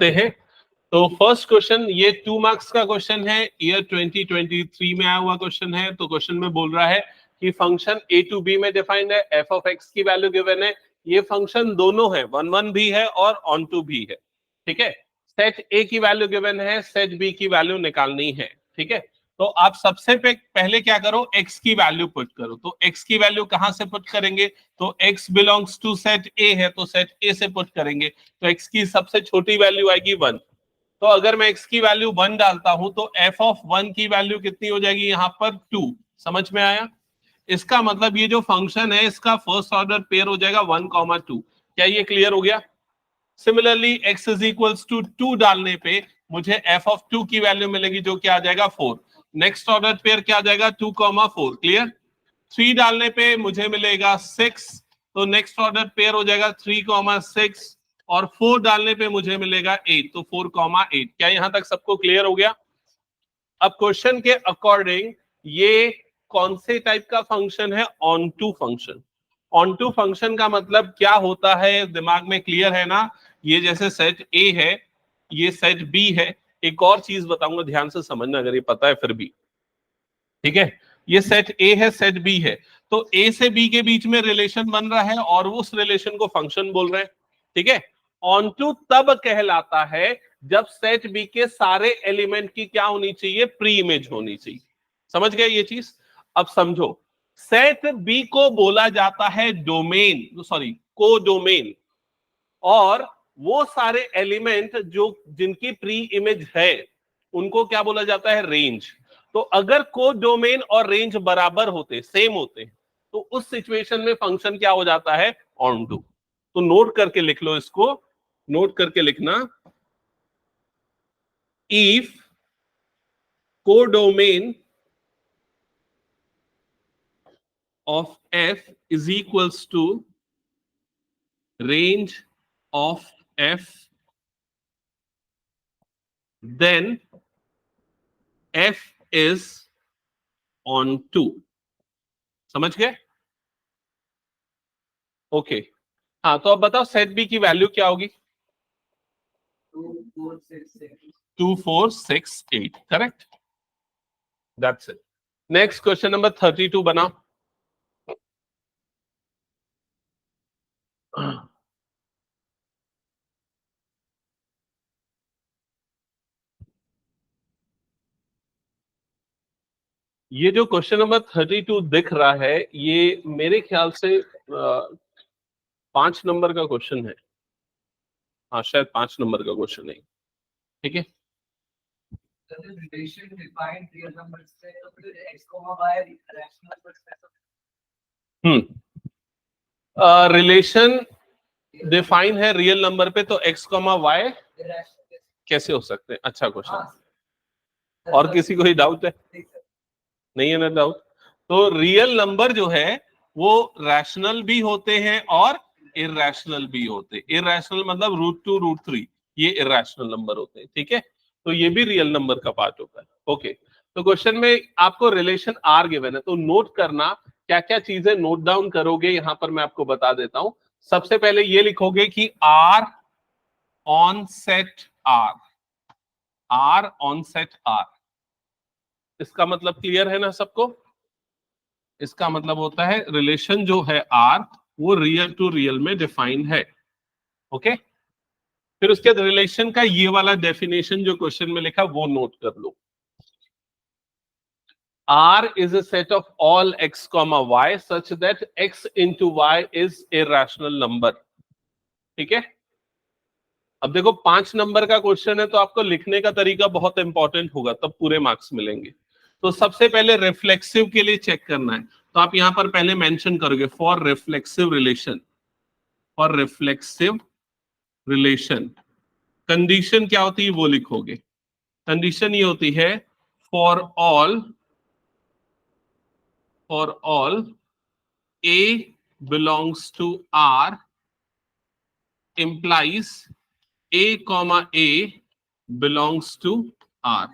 हैं। तो first question ये 2 मार्क्स का क्वेश्चन है, ईयर 2023 में आया हुआ क्वेश्चन है। तो क्वेश्चन में बोल रहा है कि फंक्शन a टू b में डिफाइंड है, f ऑफ x की वैल्यू गिवन है, ये फंक्शन दोनों है, 1 1 भी है और ऑन टू भी है। ठीक है, सेट a की वैल्यू गिवन है, सेट b की वैल्यू निकालनी है। ठीक है, तो आप सबसे पहले क्या करो, x की वैल्यू पुट करो। तो x की वैल्यू कहां से पुट करेंगे, तो x belongs to set a है, तो सेट a से पुट करेंगे। तो x की सबसे छोटी वैल्यू आएगी 1। तो अगर मैं x की वैल्यू 1 डालता हूं तो f ऑफ 1 की वैल्यू कितनी हो जाएगी, यहां पर 2। समझ में आया? इसका मतलब ये जो फंक्शन है इसका फर्स्ट ऑर्डर पेयर हो जाएगा 1,2। क्या ये क्लियर हो गया? Similarly x is equals to 2 डालने पे मुझे f ऑफ 2 की वैल्यू मिलेगी, जो क्या आ जाएगा 4। नेक्स्ट ऑर्डर पेयर क्या आ जाएगा 2,4। क्लियर? 3 डालने पे मुझे मिलेगा 6, तो नेक्स्ट ऑर्डर पेयर हो जाएगा 3,6 और 4 डालने पे मुझे मिलेगा 8, तो 4,8। क्या यहां तक सबको क्लियर हो गया? अब क्वेश्चन के अकॉर्डिंग ये कौन से टाइप का फंक्शन है, onto function. Onto function का मतलब क्या होता है, दिमाग में क्लियर है ना? ये जैसे सेट ए है, ये सेट बी है। एक और चीज बताऊंगा, ध्यान से समझना अगर ये पता है फिर भी। ठीक है, ये सेट ए है, सेट बी है, तो ए से बी के बीच में रिलेशन बन रहा है और उस रिलेशन को फंक्शन बोल रहे हैं। ठीक है, ऑन टू तब कहलाता है जब सेट बी के सारे एलिमेंट की क्या होनी चाहिए, प्री इमेज होनी चाहिए। समझ गए ये चीज? अब समझो, सेट बी को बोला जाता है डोमेन, सॉरी को डोमेन, और वो सारे एलिमेंट जो जिनकी प्री इमेज है उनको क्या बोला जाता है, रेंज। तो अगर को डोमेन और रेंज बराबर होते, सेम होते, तो उस सिचुएशन में फंक्शन क्या हो जाता है, ऑन टू। तो नोट करके लिख लो इसको, नोट करके लिखना, if codomain of f is equals to range of f, then f is on 2। समझ गए? ओके, हाँ तो अब बताओ सेट बी की वैल्यू क्या होगी, 2468। Correct, that's it. Next question number 32 बनाओ। ये जो क्वेश्चन नंबर 32 दिख रहा है, ये मेरे ख्याल से 5 नंबर का क्वेश्चन है। हाँ शायद 5 नंबर का क्वेश्चन है। ठीक है, रिलेशन डिफाइन है रियल नंबर पे, तो x, y कैसे हो सकते हैं? अच्छा क्वेश्चन। और किसी को ही डाउट है? नहीं है ना डाउट? तो रियल नंबर जो है वो रैशनल भी होते हैं और इरैशनल भी होते हैं। इरैशनल मतलब √2 √3, ये इरैशनल नंबर होते हैं। ठीक है, तो ये भी रियल नंबर का पार्ट होता है। ओके, तो क्वेश्चन में आपको रिलेशन आर गिवन है, तो नोट करना क्या क्या चीजें नोट डाउन करोगे, यहां पर मैं आपको बता देता हूं। सबसे पहले ये लिखोगे कि R on set R, R on set R. इसका मतलब क्लियर है ना सबको? इसका मतलब होता है रिलेशन जो है आर वो रियल टू रियल में डिफाइन है। ओके, फिर उसके बाद रिलेशन का ये वाला डेफिनेशन जो क्वेश्चन में लिखा वो नोट कर लो। R is a set of all x, y such that x into y is a rational number। ठीक है, अब देखो 5 नंबर का क्वेश्चन है तो आपको लिखने का तरीका बहुत इंपॉर्टेंट होगा, तब पूरे मार्क्स मिलेंगे। तो सबसे पहले रिफ्लेक्सिव के लिए चेक करना है, तो आप यहां पर पहले मेंशन करोगे for reflexive relation, for reflexive relation condition क्या होती है वो लिखोगे। कंडीशन ये होती है for all a belongs to R implies a comma a belongs to R।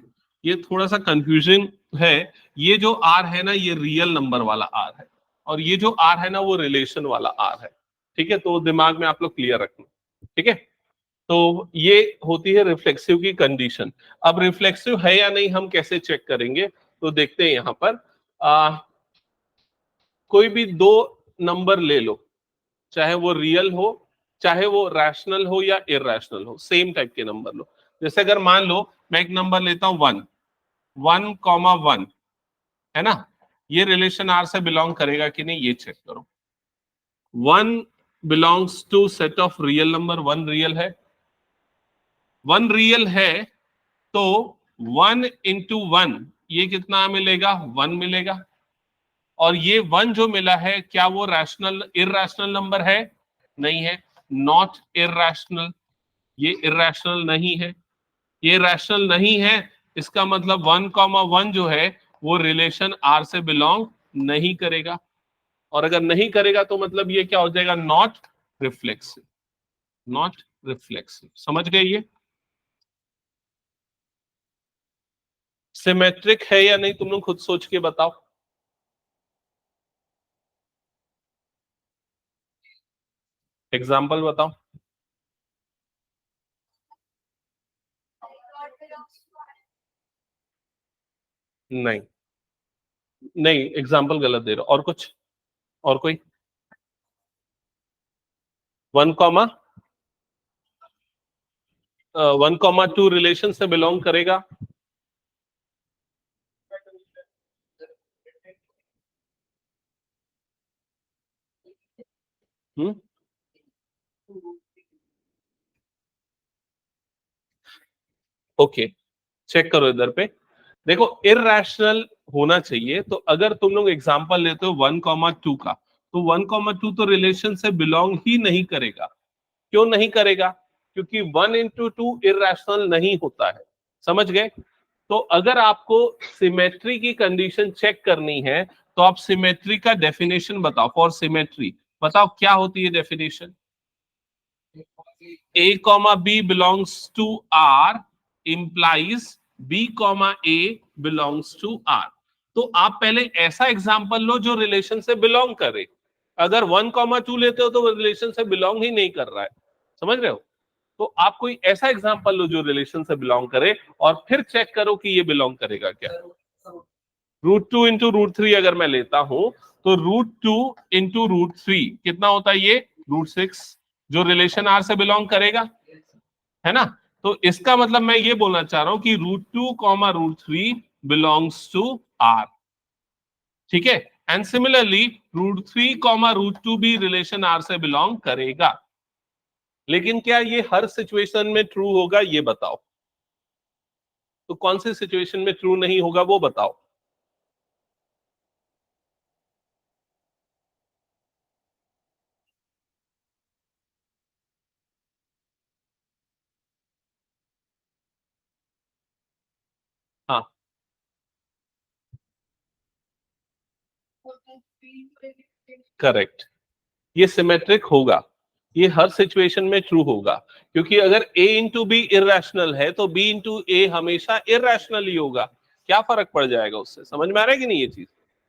ये थोड़ा सा कंफ्यूजन है, ये जो R है ना ये रियल नंबर वाला R है, और ये जो R है ना वो रिलेशन वाला R है। ठीक है, तो दिमाग में आप लोग क्लियर रखना। ठीक है, तो ये होती है रिफ्लेक्सिव की कंडीशन। अब रिफ्लेक्सिव है या नहीं हम कैसे चेक करेंगे, तो देखते हैं यहां पर कोई भी दो नंबर ले लो, चाहे वो रियल हो चाहे वो रैशनल हो या इरैशनल हो, सेम टाइप के नंबर लो। जैसे अगर मान लो मैं एक नंबर लेता हूं 1, 1,1 है ना, ये रिलेशन आर से बिलोंग करेगा कि नहीं ये चेक करो। 1 belongs to set of real number, 1 real है, 1 रियल है, तो 1 इंटू 1 ये कितना मिलेगा, 1 मिलेगा। और ये 1 जो मिला है क्या वो रैशनल इरैशनल नंबर है, नहीं है, नॉट इरैशनल, ये इरैशनल नहीं है, ये रैशनल नहीं है, इसका मतलब 1,1 जो है वो रिलेशन आर से बिलोंग नहीं करेगा। और अगर नहीं करेगा तो मतलब ये क्या हो जाएगा, नॉट रिफ्लेक्सिव, नॉट रिफ्लेक्सिव। समझ गए ये? सिमेट्रिक है या नहीं तुम लोग खुद सोच के बताओ। एग्जाम्पल बताओ। नहीं नहीं, एग्जाम्पल गलत दे रहे हो, और कुछ, और कोई। 1,1,2 रिलेशन से बिलोंग करेगा। हम्म, ओके, चेक करो इधर पे। देखो इररेशनल होना चाहिए, तो अगर तुम लोग एग्जांपल लेते हो 1,2 का, तो 1,2 तो रिलेशन से बिलोंग ही नहीं करेगा। क्यों नहीं करेगा? क्योंकि 1 इंटू 2 इररेशनल नहीं होता है। समझ गए? तो अगर आपको सिमेट्री की कंडीशन चेक करनी है तो आप सिमेट्री का डेफिनेशन बताओ। फॉर सिमेट्री बताओ क्या होती है definition. A comma B belongs to R implies B comma A belongs to R। तो आप पहले ऐसा एग्जांपल लो जो रिलेशन से बिलोंग करे। अगर 1,2 लेते हो तो रिलेशन से बिलोंग ही नहीं कर रहा है। समझ रहे हो? तो आप कोई ऐसा एग्जांपल लो जो रिलेशन से बिलोंग करे और फिर चेक करो कि ये बिलोंग करेगा क्या। √2 इंटू √3 अगर मैं लेता हूं तो √2 इंटू √3 कितना होता है, ये √6, जो रिलेशन आर से बिलोंग करेगा, है ना। तो इसका मतलब मैं ये बोलना चाह रहा हूं कि √2 कॉमा √3 बिलोंग्स टू आर। ठीक है, एंड सिमिलरली √3 कॉमा √2 भी रिलेशन आर से बिलोंग करेगा। लेकिन क्या ये हर सिचुएशन में ट्रू होगा, ये बताओ। तो कौन सी सिचुएशन में ट्रू नहीं होगा वो बताओ। हाँ, करेक्ट, ये सिमेट्रिक होगा, ये हर सिचुएशन में ट्रू होगा। क्योंकि अगर a इंटू बी इरेशनल है तो b इंटू ए हमेशा इरेशनल ही होगा। क्या फर्क पड़ जाएगा उससे? समझ में आ रहा है कि नहीं ये चीज?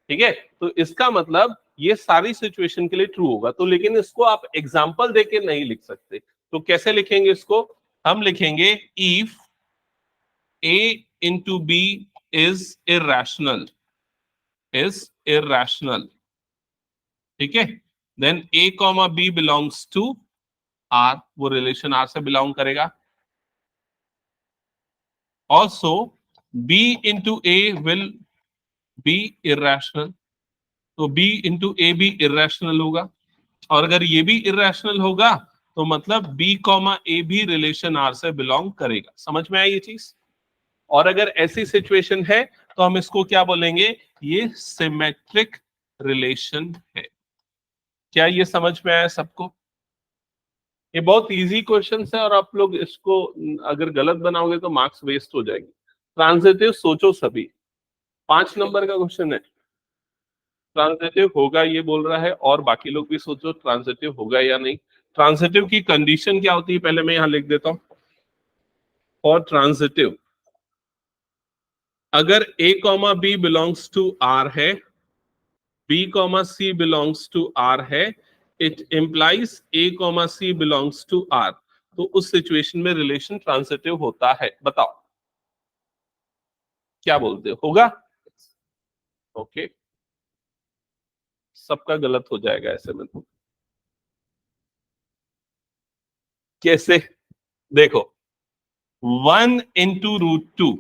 ठीक है, तो इसका मतलब ये सारी सिचुएशन के लिए ट्रू होगा। तो लेकिन इसको आप एग्जाम्पल देके नहीं लिख सकते। तो कैसे लिखेंगे इसको? हम लिखेंगे if a into B is irrational, is irrational, ठीक है, then a comma B belongs to R, वो रिलेशन आर से बिलोंग करेगा। Also b into A will be irrational, तो b इंटू ए भी इरेशनल होगा। और अगर ये भी इरेशनल होगा तो मतलब b कॉमा ए भी रिलेशन आर से बिलोंग करेगा। समझ में आई ये चीज? और अगर ऐसी सिचुएशन है तो हम इसको क्या बोलेंगे, ये सिमेट्रिक रिलेशन है। क्या ये समझ में आया सबको? ये बहुत इजी क्वेश्चन है और आप लोग इसको अगर गलत बनाओगे तो मार्क्स वेस्ट हो जाएंगे। ट्रांजिटिव सोचो सभी, 5 नंबर का क्वेश्चन है। ट्रांजिटिव होगा ये बोल रहा है, और बाकी लोग भी सोचो ट्रांजिटिव होगा या नहीं। ट्रांजिटिव की कंडीशन क्या होती है पहले मैं यहां लिख देता हूं। और ट्रांजिटिव, अगर a comma B belongs to R है, b comma C belongs to R है, it implies a comma C belongs to R. तो उस सिचुएशन में रिलेशन ट्रांजिटिव होता है। बताओ क्या बोलते हो, होगा? ओके, सबका गलत हो जाएगा ऐसे में तो। कैसे? देखो, 1 × √2,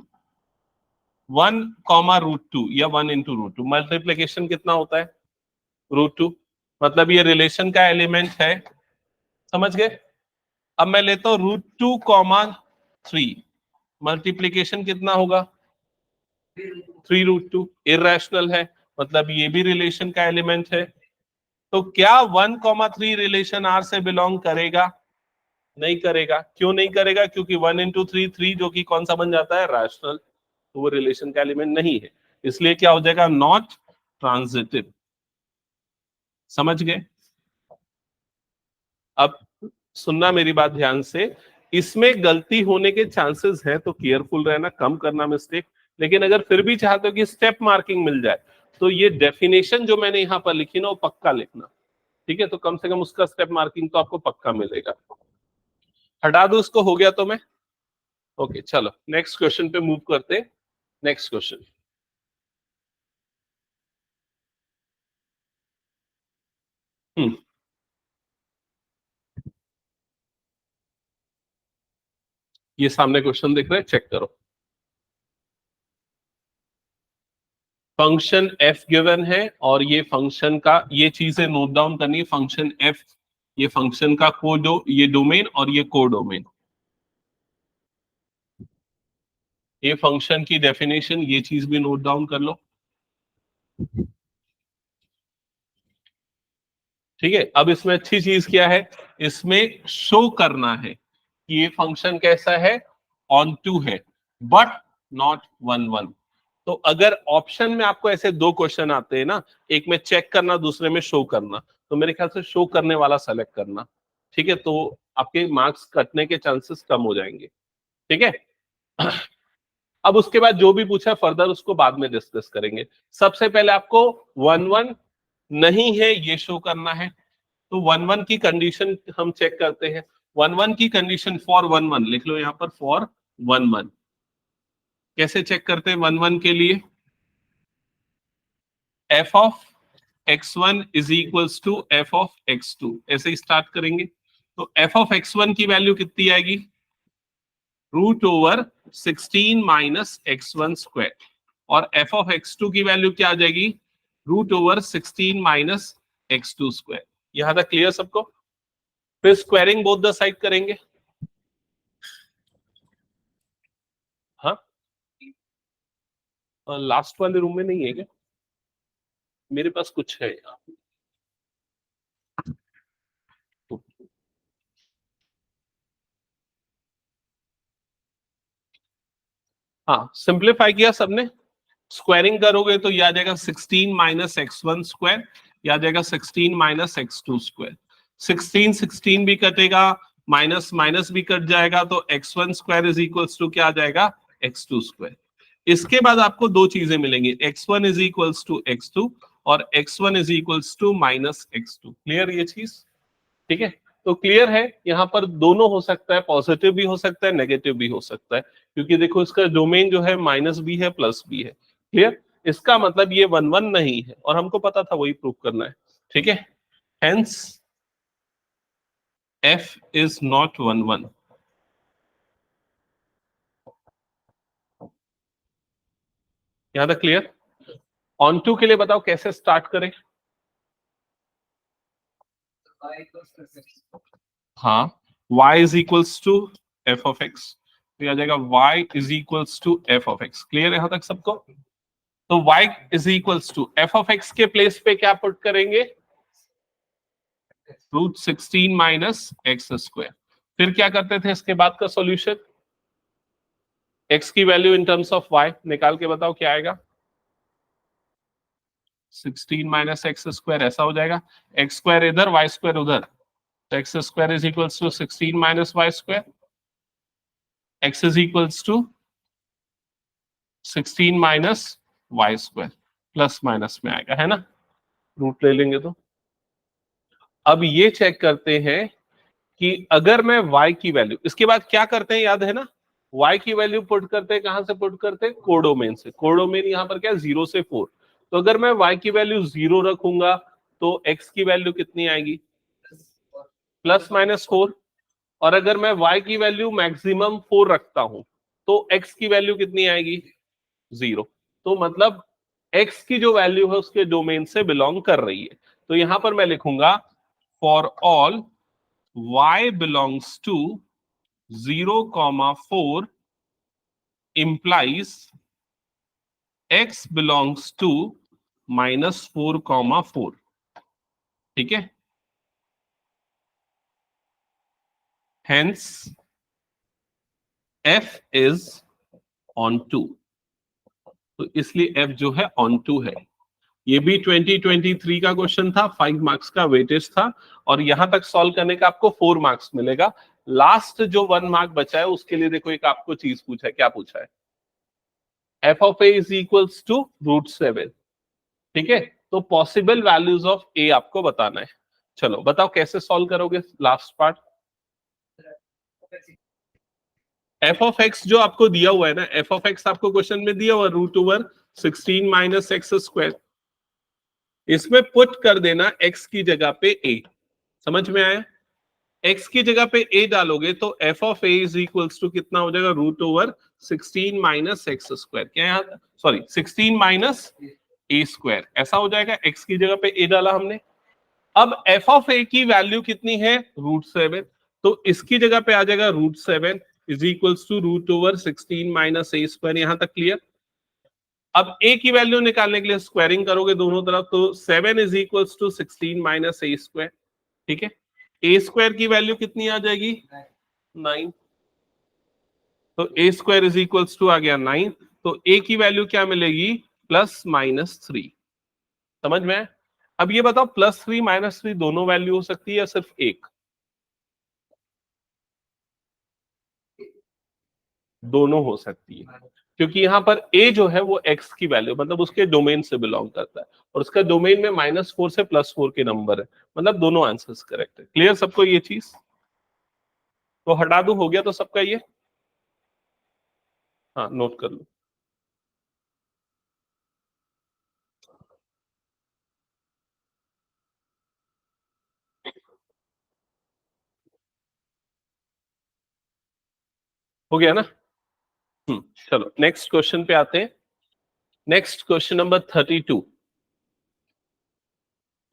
1, √2 या 1 × √2, मल्टीप्लीकेशन कितना होता है? √2। मतलब ये रिलेशन का एलिमेंट है, समझ गए? अब मैं लेता हूं √2, 3, मल्टीप्लीकेशन कितना होगा? 3 √2। इरेशनल है, मतलब ये भी रिलेशन का एलिमेंट है। तो क्या 1, 3 रिलेशन आर से बिलोंग करेगा? नहीं करेगा। क्यों नहीं करेगा? क्योंकि 1 × 3, 3 जो कि कौन सा बन जाता है? रैशनल। तो वो रिलेशन का एलिमेंट नहीं है, इसलिए क्या हो जाएगा? Not transitive. समझ गए? अब सुनना मेरी बात ध्यान से, इसमें गलती होने के चांसेस हैं, तो केयरफुल रहना, कम करना मिस्टेक। लेकिन अगर फिर भी चाहते हो कि स्टेप मार्किंग मिल जाए, तो ये डेफिनेशन जो मैंने यहां पर लिखी ना, वो पक्का लिखना, ठीक है? तो कम से कम उसका स्टेप मार्किंग तो आपको पक्का मिलेगा। हटा दो उसको, हो गया तो मैं। ओके, चलो नेक्स्ट क्वेश्चन पे मूव करते। नेक्स्ट क्वेश्चन, ये सामने क्वेश्चन दिख रहा है, चेक करो। फंक्शन एफ गिवन है और ये फंक्शन का, ये चीजें नोट डाउन करनी है। फंक्शन एफ, ये फंक्शन का ये डोमेन और ये को डोमेन। ये फंक्शन की डेफिनेशन, ये चीज भी नोट डाउन कर लो, ठीक है? अब इसमें अच्छी चीज क्या है, इसमें शो करना है कि ये फंक्शन कैसा है, ऑन टू है, बट नॉट 1, 1। तो अगर ऑप्शन में आपको ऐसे दो क्वेश्चन आते हैं ना, एक में चेक करना, दूसरे में शो करना, तो मेरे ख्याल से शो करने वाला सेलेक्ट करना, ठीक है? तो आपके मार्क्स कटने के चांसेस कम हो जाएंगे, ठीक है? अब उसके बाद जो भी पूछा फर्दर उसको बाद में डिस्कस करेंगे। सबसे पहले आपको 1, 1 नहीं है ये शो करना है, तो 1, 1 की कंडीशन हम चेक करते हैं। 1, 1 की कंडीशन फॉर 1, 1 लिख लो यहां पर, फॉर 1, 1 कैसे चेक करते हैं? 1, 1 के लिए f(x1) is equals to f(x2), ऐसे ही स्टार्ट करेंगे। तो f(x1) की वैल्यू कितनी आएगी? √16 माइनस x1 स्क्वायर। और f(x2) की वैल्यू क्या आ जाएगी? √16 माइनस x2 स्क्वायर। यहां तक क्लियर सबको? फिर स्क्वायरिंग बोथ द साइड करेंगे। हाँ, लास्ट वाले रूम में नहीं है क्या? मेरे पास कुछ है यहाँ। हाँ, सिंप्लीफाई किया सबने, स्क्वायरिंग करोगे तो यह आ जाएगा 16 माइनस x1 स्क्वायर, यह आ जाएगा 16 माइनस x2 स्क्वायर। 16 16 भी कटेगा, माइनस माइनस भी कट जाएगा, तो x1 square is equals to क्या आ जाएगा? x2 square. इसके बाद आपको दो चीजें मिलेंगी, x1 is equals to x2 और x1 is equals to minus x2। Clear ये चीज? ठीक है? तो क्लियर है, यहाँ पर दोनों हो सकता है, पॉजिटिव भी हो सकता है, नेगेटिव भी हो सकता है, क्योंकि देखो इसका डोमेन जो है माइनस भी है प्लस भी है। क्लियर? इसका मतलब ये 1, 1 नहीं है, और हमको पता था वही प्रूव करना है, ठीक है? Hence f is not 1, 1। यहां तक क्लियर? ऑन टू के लिए बताओ कैसे स्टार्ट करें? हाँ, y is equals to f(x), तो आ जाएगा y is equals to f(x). Clear है यहां तक सबको? तो y is equals to f(x) के प्लेस पे क्या पुट करेंगे? √16 माइनस x2। फिर क्या करते थे इसके बाद का सॉल्यूशन? x की value in terms of y निकाल के बताओ क्या आएगा? 16 माइनस x2 ऐसा हो जाएगा, x2 इधर y2 उधर, तो x2 is equals to 16 minus y2, x is equals to 16 minus y2, plus minus में आएगा, है ना? रूट ले लेंगे तो। अब ये चेक करते हैं कि अगर मैं y की वैल्यू, इसके बाद क्या करते हैं याद है ना, y की वैल्यू पुट करते हैं, कहां से पुट करते हैं, कोडोमेन से। कोडोमेन यहां पर क्या है, 0 से 4। तो अगर मैं y की वैल्यू 0 रखूंगा तो x की वैल्यू कितनी आएगी, +-4। और अगर मैं y की वैल्यू मैक्सिमम 4 रखता हूं तो x की वैल्यू कितनी आएगी, 0। तो मतलब x की जो वैल्यू है उसके डोमेन से बिलोंग कर रही है। तो यहां पर मैं लिखूंगा for all y belongs to 0,4 implies x belongs to -4,4। ठीक है, हेंस f is on 2। तो इसलिए f जो है on 2 है। ये भी 2023 का क्वेश्चन था, 5 मार्क्स का वेटेज था, और यहां तक सॉल्व करने का आपको 4 मार्क्स मिलेगा। लास्ट जो 1 मार्क बचा है उसके लिए देखो एक आपको चीज पूछा है, क्या पूछा है, f of a is equals to √7। ठीक है, तो पॉसिबल वैल्यूज ऑफ a आपको बताना है। चलो बताओ कैसे सॉल्व करोगे last part. f of x जो आपको दिया हुआ है ना, f of x आपको क्वेश्चन में दिया हुआ √16 - x²। इसमें पुट कर देना x की जगह पे a। समझ में आया, x की जगह पे a डालोगे तो f of a is equals to कितना हो जाएगा, √16 - x²। क्या यहाँ, सॉरी 16 - a², ऐसा हो जाएगा। x की जगह पे a डाला हमने। अब f of a की वैल्यू कितनी है, √7। तो इसकी जगह पे आ जाएगा √7 इज इक्वल्स टू √16 - a²। यहां तक क्लियर। अब a की वैल्यू निकालने के लिए स्क्वायरिंग करोगे दोनों तरफ, तो 7 इज इक्वल्स टू 16 - a²। ठीक है, a² की वैल्यू कितनी आ जाएगी, 9। तो a² इज इक्वल्स टू आ गया 9। तो a की वैल्यू क्या मिलेगी, +-3। समझ में आया? अब ये बताओ +3 -3 दोनों वैल्यू हो सकती है या सिर्फ एक, दोनों हो सकती है। क्योंकि यहाँ पर a जो है वो x की वैल्यू, मतलब उसके डोमेन से बिलोंग करता है, और उसका डोमेन में -4 से +4 के नंबर है, मतलब दोनों आंसर्स करेक्ट है। क्लियर सबको ये चीज, तो हटा दो, हो गया तो सबका ये, हाँ नोट कर लो। हो गया ना। चलो नेक्स्ट क्वेश्चन पे आते हैं। Next question number 32।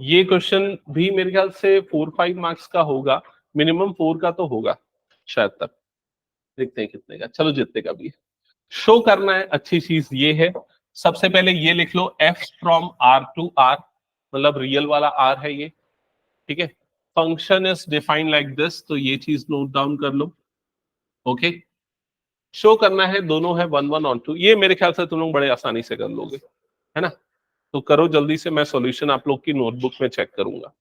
ये क्वेश्चन भी मेरे ख्याल से 4-5 मार्क्स का होगा, मिनिमम 4 का तो होगा शायद तक, देखते हैं कितने का। चलो जितने का भी है शो करना है। अच्छी चीज ये है, सबसे पहले ये लिख लो f from r to r, मतलब रियल वाला r है ये। ठीक है, function is defined like this, तो ये चीज नोट डाउन कर लो। ओके, शो करना है, दोनों है 1 1 ऑन 2। ये मेरे ख्याल से तुम लोग बड़े आसानी से कर लोगे, है ना। तो करो जल्दी से, मैं सॉल्यूशन आप लोग की नोटबुक में चेक करूंगा।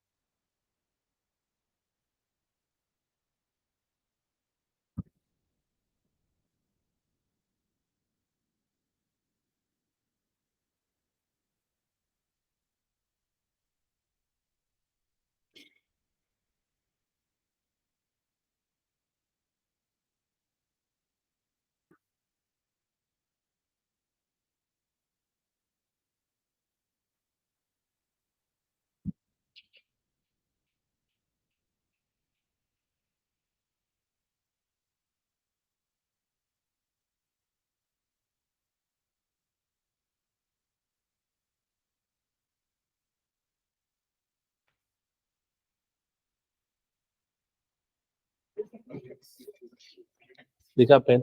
देखा पेन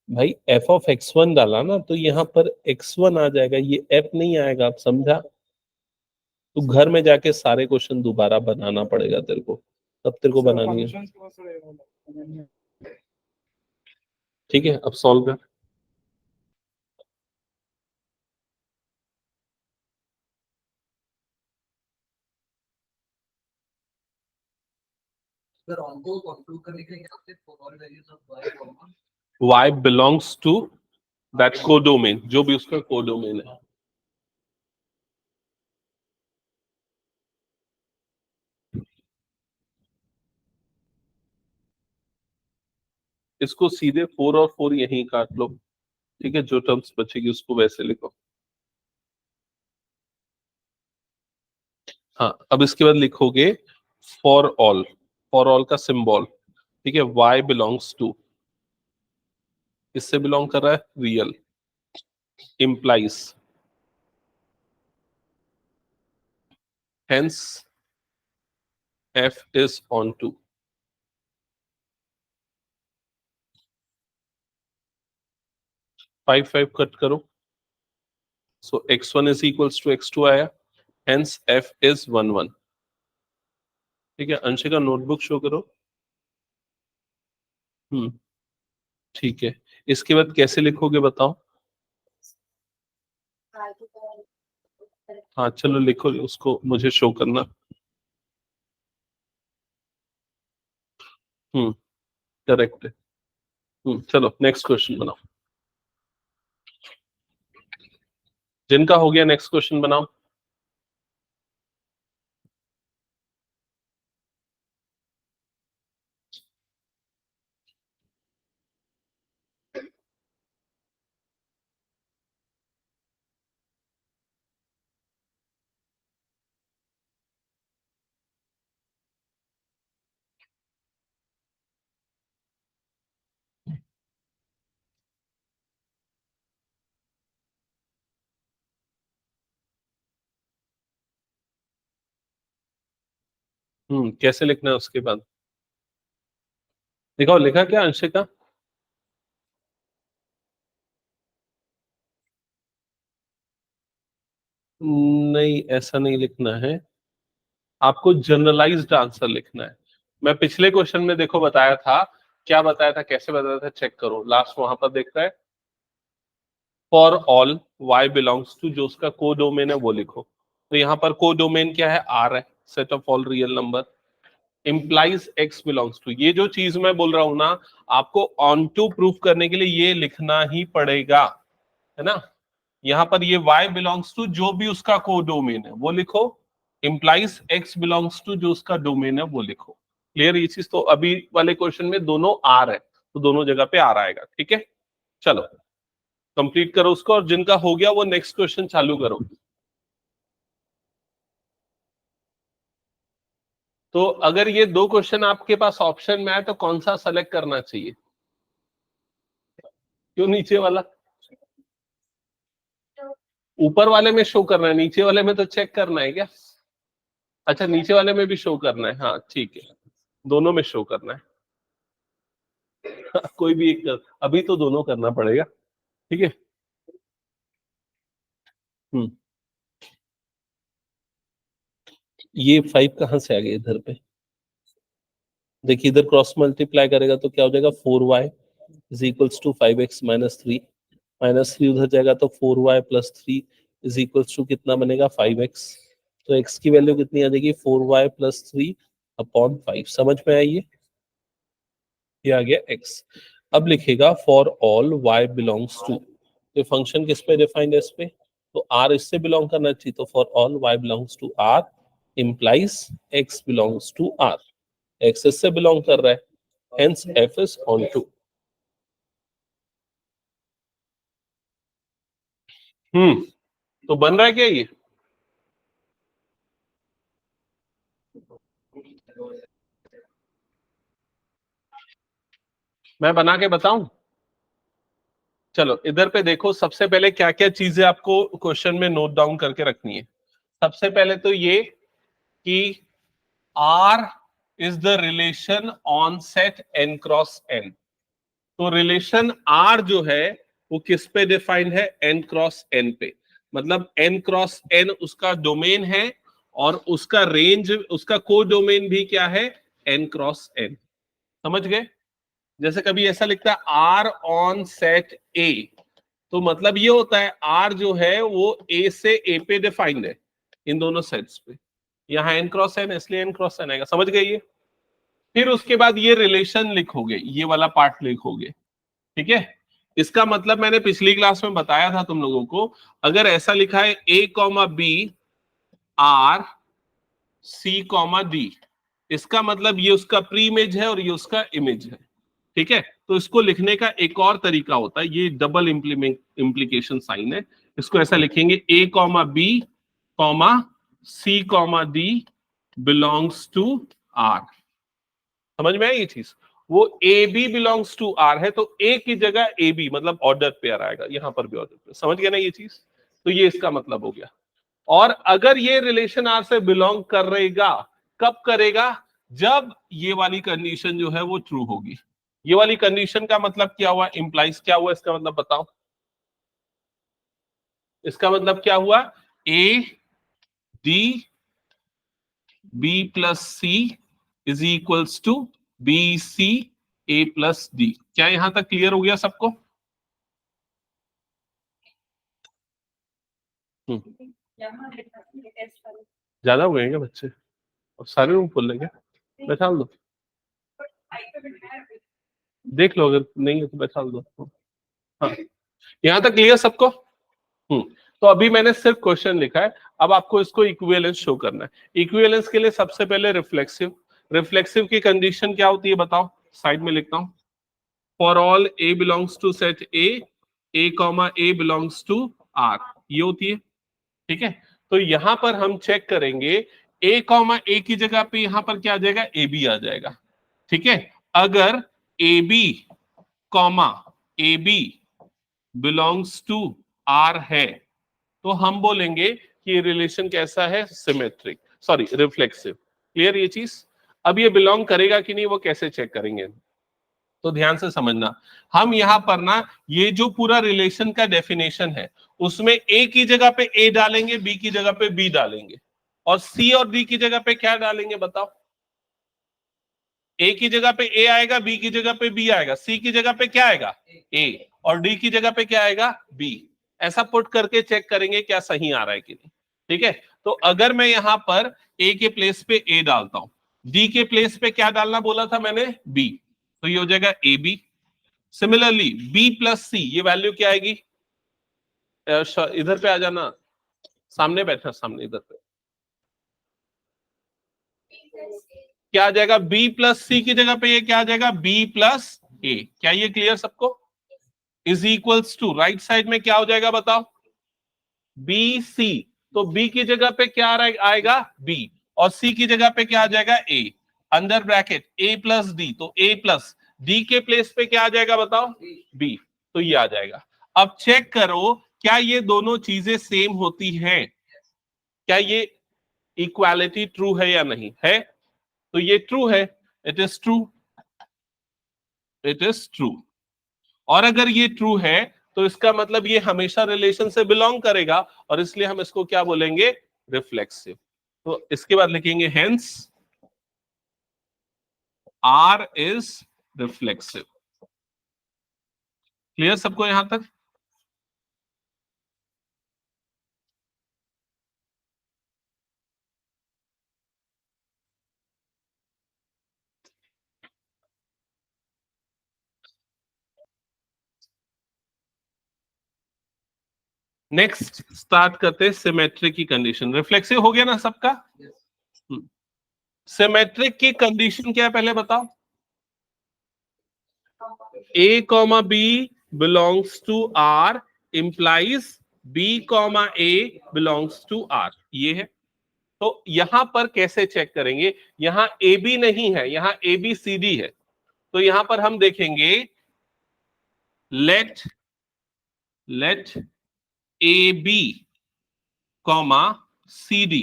भाई, f ऑफ x1 डाला ना तो यहाँ पर x1 आ जाएगा, ये f नहीं आएगा, आप समझा। तो घर में जाके सारे क्वेश्चन दोबारा बनाना पड़ेगा तेरे को, तब तेरे को बनानी है। ठीक है, अब सॉल्व कर। y belongs to that codomain, जो भी उसका कोडोमेन है। इसको सीधे 4 और 4 यहीं काट लो, ठीक है, जो टर्म्स बचेगी उसको वैसे लिखो। हाँ, अब इसके बाद लिखोगे फॉर ऑल का सिंबल, ठीक है, y बिलोंग्स टू, इससे बिलोंग कर रहा है real, implies, hence f is onto. Five five cut करो, so x1 is equals to x2 आया, हेंस f इज 1 1। ठीक है, अंशिका नोटबुक शो करो। ठीक है, इसके बाद कैसे लिखोगे बताओ। हाँ चलो लिखो, उसको मुझे शो करना। करेक्ट है। चलो नेक्स्ट क्वेश्चन बनाओ, जिनका हो गया नेक्स्ट क्वेश्चन बनाओ। कैसे लिखना है उसके बाद दिखाओ, लिखा क्या अंशिका। नहीं ऐसा नहीं लिखना है, आपको जनरलाइज्ड आंसर लिखना है। मैं पिछले क्वेश्चन में देखो बताया था, क्या बताया था, कैसे बताया था, चेक करो, लास्ट वहां पर देख रहा है, for all y belongs to, जो उसका को डोमेन है वो लिखो। तो यहाँ पर को डोमेन क्या है, r है, set of all real number, implies x belongs to, ये जो चीज मैं बोल रहा हूं ना, आपको ऑन टू प्रूफ करने के लिए ये लिखना ही पड़ेगा, है ना। यहाँ पर ये y बिलोंग्स टू जो भी उसका को डोमेन है वो लिखो, इंप्लाइज x बिलोंग्स टू जो उसका डोमेन है वो लिखो। क्लियर ये चीज, तो अभी वाले क्वेश्चन में दोनों आर है, तो दोनों जगह पे आर आएगा, ठीक है। चलो कंप्लीट करो उसको, और जिनका हो गया वो नेक्स्ट क्वेश्चन चालू करो। तो अगर ये दो क्वेश्चन आपके पास ऑप्शन में आए तो कौन सा सेलेक्ट करना चाहिए, क्यों नीचे वाला, ऊपर वाले में शो करना है, नीचे वाले में तो चेक करना है क्या। अच्छा नीचे वाले में भी शो करना है, हाँ ठीक है, दोनों में शो करना है। कोई भी एक अभी तो दोनों करना पड़ेगा, ठीक है। हम्म ये 5 कहाँ से आ गया इधर पे, देखिए इधर क्रॉस मल्टीप्लाई करेगा तो क्या हो जाएगा, 4y is equals to 5x-3, -3 उधर जाएगा तो 4y+3 इज इक्वल्स टू कितना बनेगा, 5x। तो x की वैल्यू कितनी आ जाएगी, 4y+3/5। समझ में आई ये आ गया x। अब लिखेगा for all y belongs to, तो फंक्शन किस पे डिफाइंड है, इस पे, तो r इससे बिलोंग करना चाहिए, तो for all y belongs to r implies x belongs to r, x इससे बिलोंग कर रहा है, hence f is on to। तो बन रहा है क्या ये, मैं बना के बताऊं। चलो इधर पे देखो, सबसे पहले क्या क्या चीजें आपको क्वेश्चन में नोट डाउन करके रखनी है। सबसे पहले तो ये कि R is the relation on set n cross n। तो रिलेशन R जो है वो किस पे डिफाइंड है, n क्रॉस n पे, मतलब n क्रॉस n उसका डोमेन है, और उसका रेंज, उसका को डोमेन भी क्या है, n क्रॉस n। समझ गए, जैसे कभी ऐसा लिखता है R ऑन सेट A, तो मतलब ये होता है R जो है वो A से A पे डिफाइंड है, इन दोनों सेट्स पे, यहाँ n क्रॉस n इसलिए n क्रॉस n आएगा। समझ गए ये, फिर उसके बाद ये रिलेशन लिखोगे, ये वाला पार्ट लिखोगे, ठीक है। इसका मतलब मैंने पिछली क्लास में बताया था तुम लोगों को, अगर ऐसा लिखा है A, B R C, D, इसका मतलब ये उसका प्री इमेज है और ये उसका इमेज है, ठीक है। तो इसको लिखने का एक और तरीका होता है, ये डबल इम्प्लीकेशन साइन है, इसको ऐसा लिखेंगे A comma B comma C comma D belongs to R. समझ में आई ये चीज? वो A B belongs to R है, तो ए की जगह ए बी मतलब ऑर्डर पेयर आएगा, यहां पर भी ऑर्डर पेयर। समझ गया ना ये चीज? तो ये इसका मतलब हो गया। और अगर ये रिलेशन आर से बिलोंग करेगा, कब करेगा? जब ये वाली कंडीशन जो है वो ट्रू होगी। ये वाली कंडीशन का मतलब क्या हुआ? इंप्लाइज क्या हुआ? इसका मतलब बताओ। इसका मतलब क्या हुआ? A D B plus C is equals to B C A plus D. क्या यहां तक क्लियर हो गया सबको? ज्यादा हो गए क्या बच्चे? और सारे रूम फुल है क्या? बैठा दो, देख लो, अगर नहीं है तो बैठा दो। हाँ, यहां तक क्लियर सबको? तो अभी मैंने सिर्फ क्वेश्चन लिखा है, अब आपको इसको इक्विवेलेंस शो करना है। इक्विवेलेंस के लिए सबसे पहले रिफ्लेक्सिव, रिफ्लेक्सिव की कंडीशन क्या होती है बताओ? साइड में लिखता हूं, for all A belongs to set A comma A belongs to R, ये होती है। ठीक है, तो यहां पर हम चेक करेंगे ए कॉमा ए की जगह पे यहां पर क्या आ जाएगा? ए बी आ जाएगा। ठीक है, अगर A B comma A B belongs to R है तो हम बोलेंगे कि रिलेशन कैसा है? Symmetric, sorry reflexive. क्लियर ये चीज? अब ये बिलोंग करेगा कि नहीं वो कैसे चेक करेंगे? तो ध्यान से समझना, हम यहां पर ना ये जो पूरा रिलेशन का डेफिनेशन है उसमें ए की जगह पे ए डालेंगे, बी की जगह पे बी डालेंगे, और सी और डी की जगह पे क्या डालेंगे बताओ? ए की जगह पे ए आएगा, बी की जगह पे बी आएगा, सी की जगह पे क्या आएगा? ए, और डी की जगह पे क्या आएगा? बी। ऐसा पुट करके चेक करेंगे क्या सही आ रहा है कि नहीं। ठीक है, तो अगर मैं यहां पर ए के प्लेस पे ए डालता हूं, डी के प्लेस पे क्या डालना बोला था मैंने? बी, तो ये हो जाएगा A B. Similarly B plus C, ये वैल्यू क्या आएगी? इधर पे आ जाना, सामने बैठना, सामने इधर पे क्या आ जाएगा? बी प्लस सी की जगह पे ये क्या आ जाएगा? B plus A. क्या ये क्लियर सबको? Is equals to right side में क्या हो जाएगा बताओ? बी सी, तो बी की जगह पे क्या आएगा? बी, और सी की जगह पे क्या आ जाएगा? ए, अंडर ब्रैकेट ए प्लस डी, तो ए प्लस डी के प्लेस पे क्या आ जाएगा बताओ? बी, तो ये आ जाएगा। अब चेक करो क्या ये दोनों चीजें सेम होती हैं? क्या ये इक्वालिटी ट्रू है या नहीं है? तो ये ट्रू है, it is true, it is true. और अगर ये ट्रू है तो इसका मतलब ये हमेशा रिलेशन से बिलोंग करेगा, और इसलिए हम इसको क्या बोलेंगे? रिफ्लेक्सिव। तो इसके बाद लिखेंगे hence R is reflexive. Clear सबको यहां तक? नेक्स्ट स्टार्ट करते हैं सिमेट्रिक की कंडीशन। रिफ्लेक्सिव हो गया ना सबका? सिमेट्रिक की कंडीशन क्या है पहले बताओ? A comma B belongs to R implies B comma A belongs to R, ये है। तो यहां पर कैसे चेक करेंगे? यहां ए बी नहीं है, यहां ए बी सी डी है। तो यहां पर हम देखेंगे let A B comma C D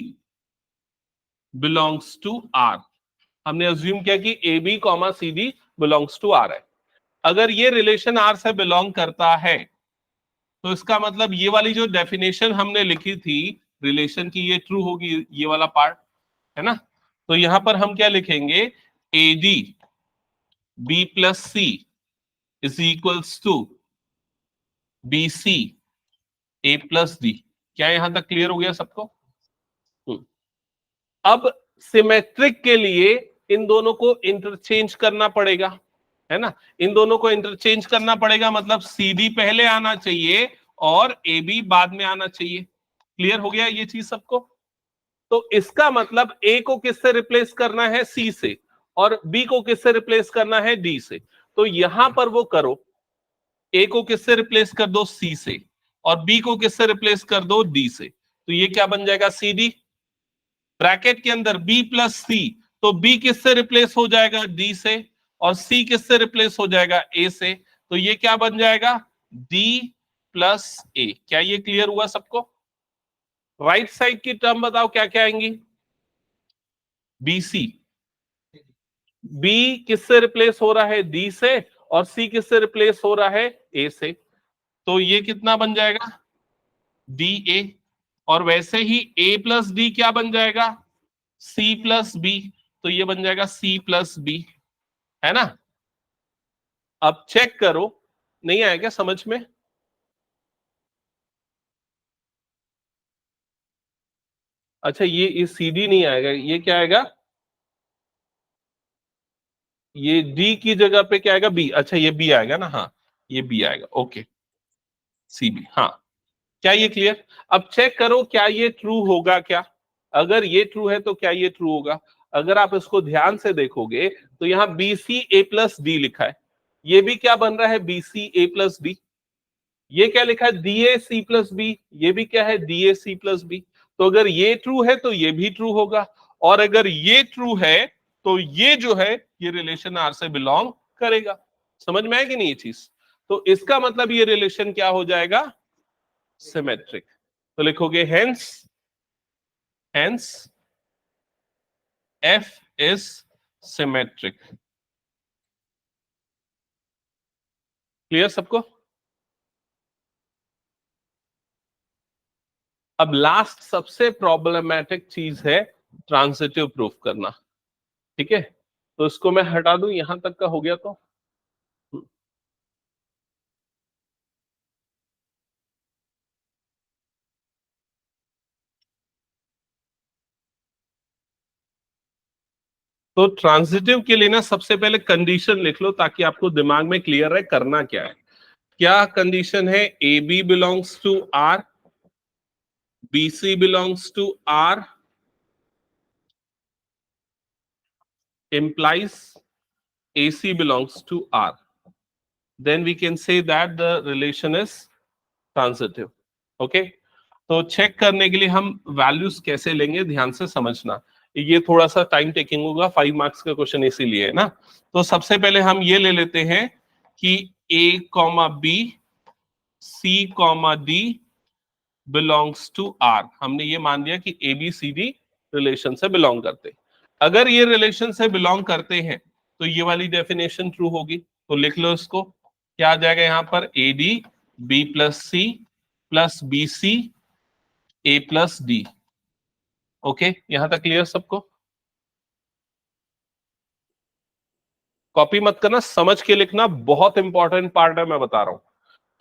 belongs to R. हमने अज्यूम किया कि A B comma C D belongs to R है। अगर ये रिलेशन आर से बिलोंग करता है तो इसका मतलब ये वाली जो डेफिनेशन हमने लिखी थी रिलेशन की, ये ट्रू होगी, ये वाला पार्ट है ना। तो यहां पर हम क्या लिखेंगे? A D B plus C is equals to B C A plus D. क्या यहां तक क्लियर हो गया सबको? अब सिमेट्रिक के लिए इन दोनों को इंटरचेंज करना पड़ेगा, है ना। इन दोनों को इंटरचेंज करना पड़ेगा, मतलब सी डी पहले आना चाहिए और ए बी बाद में आना चाहिए। क्लियर हो गया ये चीज सबको? तो इसका मतलब ए को किससे रिप्लेस करना है? सी से, और बी को किससे रिप्लेस करना है? डी से। तो यहां पर वो करो, ए को किससे रिप्लेस कर दो, सी से, और बी को किससे रिप्लेस कर दो, डी से। तो ये क्या बन जाएगा, सी डी, ब्रैकेट के अंदर बी प्लस सी, तो बी किससे रिप्लेस हो जाएगा, डी से, और सी किससे रिप्लेस हो जाएगा, ए से। तो ये क्या बन जाएगा, डी प्लस ए। क्या ये क्लियर हुआ सबको? राइट साइड की टर्म बताओ क्या क्या आएंगी, बी सी, बी किससे रिप्लेस हो रहा है, डी से, और सी किससे रिप्लेस हो रहा है, ए से। तो ये कितना बन जाएगा, डी ए। और वैसे ही ए प्लस डी क्या बन जाएगा, सी प्लस बी। तो ये बन जाएगा सी प्लस बी, है ना। अब चेक करो, नहीं आएगा समझ में? अच्छा, ये सी डी नहीं आएगा, ये क्या आएगा, ये डी की जगह पे क्या आएगा, बी। अच्छा ये बी आएगा ना, हाँ ये बी आएगा, ओके, सी बी, हाँ। क्या ये क्लियर? अब चेक करो क्या ये ट्रू होगा क्या। अगर ये ट्रू है तो क्या ये ट्रू होगा? अगर आप इसको ध्यान से देखोगे तो यहाँ B C A plus D लिखा है, ये भी क्या बन रहा है, B C A plus D. ये क्या लिखा है, D A C plus B, ये भी क्या है, D A C plus B. तो अगर ये ट्रू है तो ये भी ट्रू होगा, और अगर ये ट्रू है तो ये जो है ये रिलेशन आर से बिलोंग करेगा। समझ में आया कि नहीं ये चीज? तो इसका मतलब ये रिलेशन क्या हो जाएगा, सिमेट्रिक। तो लिखोगे hence, hence F is symmetric. Clear सबको? अब लास्ट सबसे प्रॉब्लमैटिक चीज है ट्रांजिटिव प्रूफ करना, ठीक है। तो इसको मैं हटा दूं, यहां तक का हो गया तो ट्रांजिटिव के लिए ना सबसे पहले कंडीशन लिख लो ताकि आपको दिमाग में क्लियर है करना क्या है। क्या कंडीशन है, A B belongs to R, B C belongs to R, implies AC belongs to R, then we can say that the relation is transitive. Okay, तो चेक करने के लिए हम वैल्यूज कैसे लेंगे, ध्यान से समझना। ये थोड़ा सा टाइम टेकिंग होगा, 5 मार्क्स का क्वेश्चन इसीलिए है ना। तो सबसे पहले हम ये ले लेते हैं कि A comma B, C comma D belongs to R। हमने ये मान लिया कि A B C D relation से बिलोंग करते। अगर ये रिलेशन से बिलोंग करते हैं तो ये वाली डेफिनेशन ट्रू होगी। तो लिख लो इसको, क्या आ जाएगा यहाँ पर, A D B plus C plus B C A plus D. Okay, यहां तक क्लियर सबको? कॉपी मत करना, समझ के लिखना, बहुत इंपॉर्टेंट पार्ट है, मैं बता रहा हूं।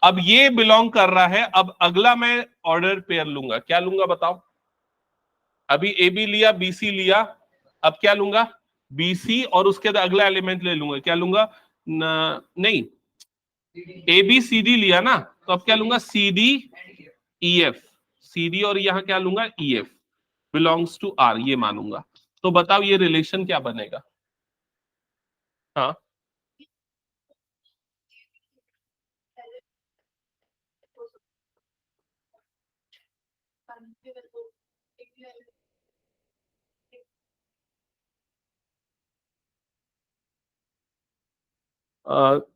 अब ये बिलोंग कर रहा है, अब अगला मैं ऑर्डर पेयर लूंगा, क्या लूंगा बताओ? अभी ए बी लिया, बी सी लिया, अब क्या लूंगा, बी सी, और उसके बाद अगला एलिमेंट ले लूंगा, क्या लूंगा, नहीं, ए बी सी डी लिया ना, तो अब क्या लूंगा, C D E F, C D और यहां क्या लूंगा, E F belongs to R, ये मानूंगा। तो बताओ ये रिलेशन क्या बनेगा? हाँ,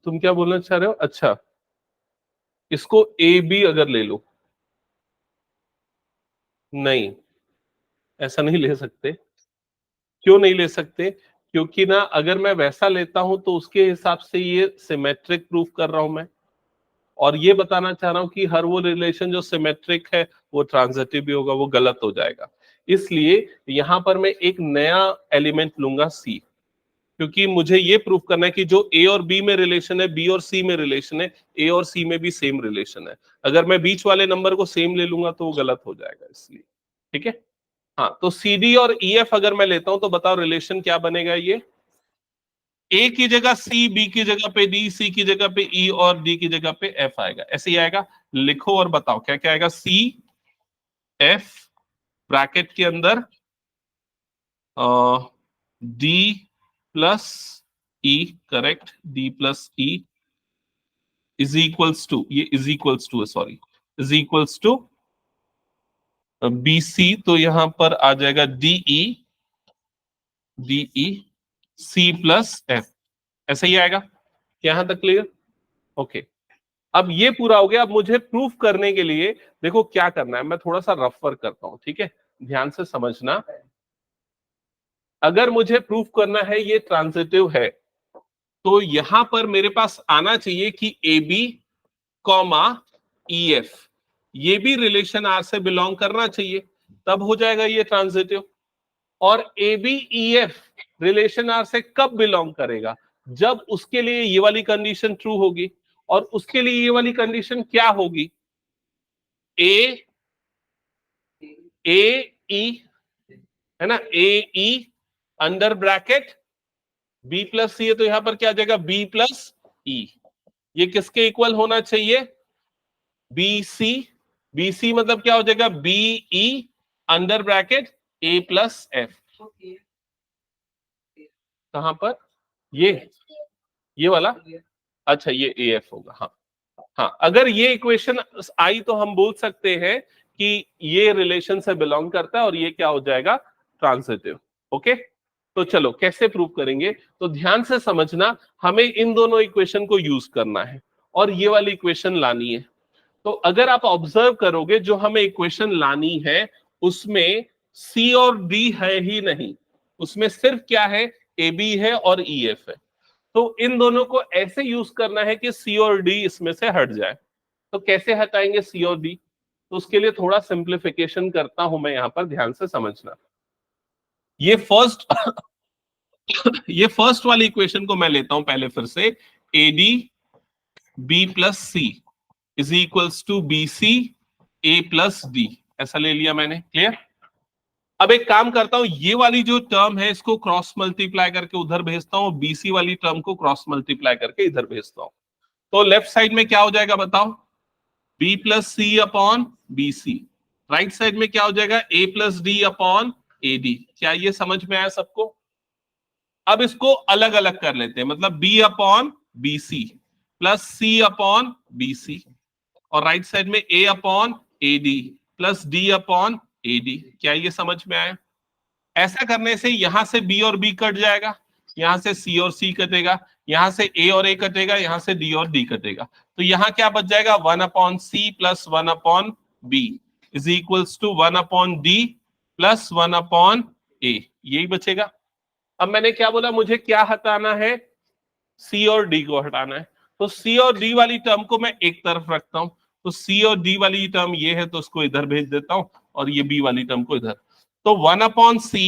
तुम क्या बोलना चाह रहे हो? अच्छा, इसको ए बी अगर ले लो, नहीं, ऐसा नहीं ले सकते। क्यों नहीं ले सकते? क्योंकि ना अगर मैं वैसा लेता हूं तो उसके हिसाब से ये सिमेट्रिक प्रूफ कर रहा हूं मैं, और ये बताना चाह रहा हूं कि हर वो रिलेशन जो सिमेट्रिक है वो ट्रांजिटिव भी होगा, वो गलत हो जाएगा। इसलिए यहां पर मैं एक नया एलिमेंट लूंगा सी, क्योंकि मुझे ये प्रूफ करना है कि जो ए और बी में रिलेशन है, बी और सी में रिलेशन है, ए और सी में भी सेम रिलेशन है। अगर मैं बीच वाले नंबर को सेम ले लूंगा तो वो गलत हो जाएगा, इसलिए। ठीक है, हाँ। तो सी डी और ई एफ अगर मैं लेता हूं तो बताओ रिलेशन क्या बनेगा, ये ए की जगह सी, बी की जगह पे डी, सी की जगह पे ई, और डी की जगह पे एफ आएगा, ऐसे ही आएगा। लिखो और बताओ क्या क्या आएगा, सी एफ ब्रैकेट के अंदर D plus E correct, D plus E is equals to, ये इज इक्वल्स टू है, sorry, is equals to BC, तो यहां पर आ जाएगा DE C प्लस F, ऐसा ही आएगा। यहां तक क्लियर? ओके, अब ये पूरा हो गया। अब मुझे प्रूफ करने के लिए देखो क्या करना है, मैं थोड़ा सा रफ वर्क करता हूं, ठीक है, ध्यान से समझना। अगर मुझे प्रूफ करना है ये ट्रांजिटिव है, तो यहां पर मेरे पास आना चाहिए कि ए बी कॉमा EF, ये भी रिलेशन R से बिलोंग करना चाहिए, तब हो जाएगा ये ट्रांजिटिव। और ABEF रिलेशन R से कब बिलोंग करेगा? जब उसके लिए ये वाली कंडीशन ट्रू होगी। और उसके लिए ये वाली कंडीशन क्या होगी? ए ई, है ना, AE under bracket B plus C है, तो यहां पर क्या आ जाएगा? B plus E। ये किसके इक्वल होना चाहिए? BC। BC मतलब क्या हो जाएगा? BE under bracket A plus F। कहां पर? ये वाला, अच्छा ये AF होगा। हाँ हाँ, अगर ये इक्वेशन आई तो हम बोल सकते हैं कि ये रिलेशन से बिलोंग करता है और ये क्या हो जाएगा? ट्रांजिटिव। ओके, तो चलो कैसे प्रूव करेंगे, तो ध्यान से समझना। हमें इन दोनों इक्वेशन को यूज करना है और ये वाली इक्वेशन लानी है। तो अगर आप ऑब्जर्व करोगे, जो हमें इक्वेशन लानी है उसमें C और D है ही नहीं, उसमें सिर्फ क्या है? AB है और EF है। तो इन दोनों को ऐसे यूज करना है कि C और D इसमें से हट जाए। तो कैसे हटाएंगे C और D? तो उसके लिए थोड़ा सिंप्लीफिकेशन करता हूं मैं, यहां पर ध्यान से समझना। ये फर्स्ट ये फर्स्ट वाली इक्वेशन को मैं लेता हूं पहले फिर से। AD B plus C is equals to BC A plus D, ऐसा ले लिया मैंने। क्लियर? अब एक काम करता हूं, ये वाली जो टर्म है इसको क्रॉस मल्टीप्लाई करके उधर भेजता हूं, BC वाली टर्म को क्रॉस मल्टीप्लाई करके इधर भेजता हूं। तो लेफ्ट साइड में क्या हो जाएगा बताओ? B plus C upon BC। Right side में क्या हो जाएगा? A plus D upon AD। क्या ये समझ में आया सबको? अब इसको अलग अलग कर लेते हैं, मतलब B upon BC plus C upon BC, और राइट साइड में A upon AD plus D upon AD। क्या ये समझ में आया? ऐसा करने से यहां से B और B कट जाएगा, यहां से C और C कटेगा, यहां से A और A कटेगा, यहां से D और D कटेगा। तो यहां क्या बच जाएगा? 1 upon C plus 1 upon B is equals to 1 upon D plus 1 upon A, यही बचेगा। अब मैंने क्या बोला? मुझे क्या हटाना है? C और D को हटाना है। तो C और D वाली टर्म को मैं एक तरफ रखता हूं, तो C और D वाली टर्म ये है, तो उसको इधर भेज देता हूं, और ये B वाली टर्म को इधर। तो 1 अपॉन C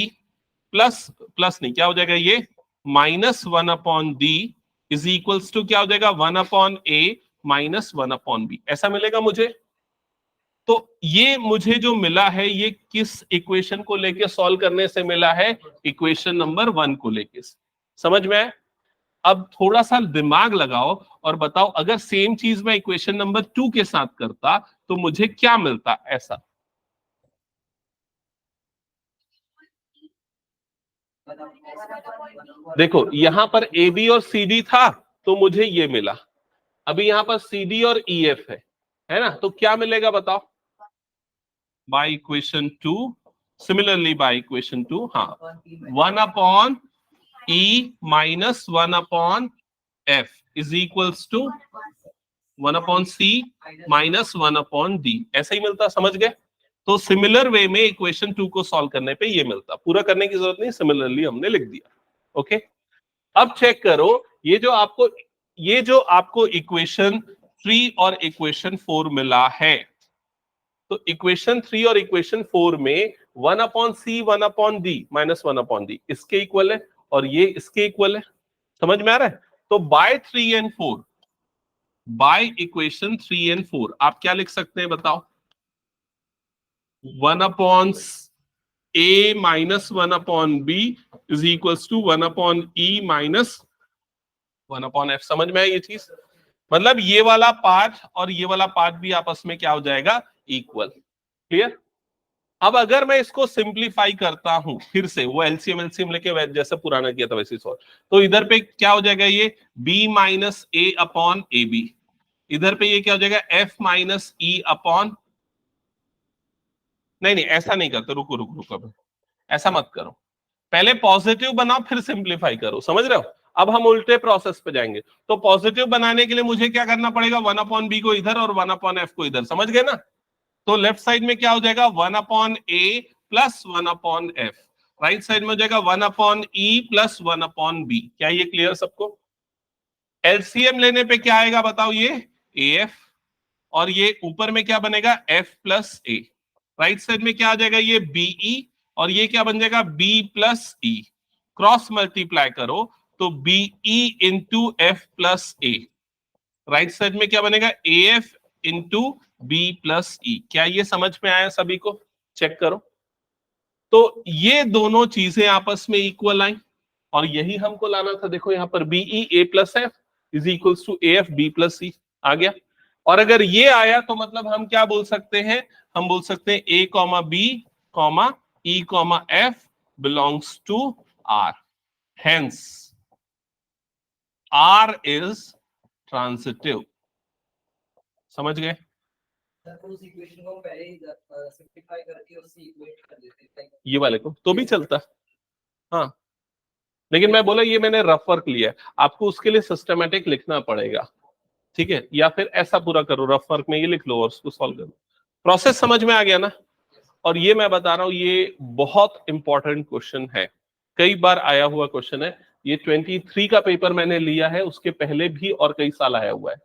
प्लस, प्लस नहीं, क्या हो जाएगा ये? Minus 1 upon D is equals to क्या हो जाएगा? 1 upon A minus 1 upon B, ऐसा मिलेगा मुझे। तो ये मुझे जो मिला है, ये किस इक्वेशन को लेके सॉल्व करने से मिला है? इक्वेशन नंबर 1 को लेके। समझ में आया? अब थोड़ा सा दिमाग लगाओ और बताओ, अगर सेम चीज मैं इक्वेशन नंबर 2 के साथ करता तो मुझे क्या मिलता? ऐसा देखो, यहां पर AB और CD था तो मुझे ये मिला। अभी यहां पर CD और EF है ना, तो क्या मिलेगा बताओ? By equation 2, similarly by equation 2, हाँ, 1 upon E minus 1 upon F is equals to 1 upon C minus 1 upon D, ऐसा ही मिलता। समझ गए? तो सिमिलर वे में इक्वेशन 2 को सॉल्व करने पे ये मिलता। पूरा करने की जरूरत नहीं, सिमिलरली हमने लिख दिया। ओके, अब चेक करो, ये जो आपको इक्वेशन 3 और इक्वेशन 4 मिला है, तो इक्वेशन 3 और इक्वेशन 4 में 1 upon C 1 upon D minus 1 upon D इसके इक्वल है, और ये इसके इक्वल है। समझ में आ रहा है? तो by 3 and 4, by equation 3 and 4 आप क्या लिख सकते हैं बताओ? 1 upon A minus 1 upon B is equals to 1 upon E minus 1 upon F। समझ में आई ये चीज? मतलब ये वाला पार्ट और ये वाला पार्ट भी आपस में क्या हो जाएगा? इक्वल। क्लियर? अब अगर मैं इसको सिंप्लीफाई करता हूं फिर से, वो एलसीएम एलसीएम लेके जैसे पुराना किया था वैसे सॉल्व, तो इधर पे क्या हो जाएगा, ये b minus A upon A B, इधर पे ये क्या हो जाएगा f माइनस ई अपॉन, नहीं नहीं ऐसा नहीं करते, रुको रुको रुको, ऐसा मत करो, पहले पॉजिटिव बनाओ फिर सिंप्लीफाई करो, समझ रहे हो। अब हम उल्टे प्रोसेस पे जाएंगे, तो पॉजिटिव बनाने के लिए मुझे क्या करना पड़ेगा, वन अपॉन बी को इधर और वन अपॉन एफ को इधर, समझ गए ना। तो लेफ्ट साइड में क्या हो जाएगा, one upon A plus one upon F, right side में हो जाएगा one upon E plus one upon B. क्या ये क्लियर सबको। एलसीएम लेने पे क्या आएगा बताओ, ये ए एफ, और ये ऊपर में क्या बनेगा F plus A, right side में क्या आ जाएगा ये बीई, और ये क्या बन जाएगा B plus E, cross multiply करो तो B E into F plus A, right side में क्या बनेगा A F into B plus E. क्या ये समझ में आया सभी को, चेक करो। तो ये दोनों चीजें आपस में इक्वल आई, और यही हमको लाना था, देखो यहां पर B E A plus F is equals to A F B plus C आ गया। और अगर ये आया तो मतलब हम क्या बोल सकते हैं, हम बोल सकते हैं A comma B comma E comma F belongs to R, hence R is transitive. समझ गए। उस इक्वेशन को पहले ही सिंपलीफाई करके उससे इक्वेट कर देते हैं, ये वाले को तो भी चलता, हाँ, लेकिन मैं बोला ये मैंने रफ वर्क लिया है, आपको उसके लिए सिस्टमेटिक लिखना पड़ेगा, ठीक है, या फिर ऐसा पूरा करो, रफ वर्क में ये लिख लो और उसको सॉल्व करो। प्रोसेस समझ में आ गया ना। और ये मैं बता रहा हूं ये बहुत इंपॉर्टेंट क्वेश्चन है, कई बार आया हुआ क्वेश्चन है, ये 23 का पेपर मैंने लिया है, उसके पहले भी और कई साल आया हुआ है।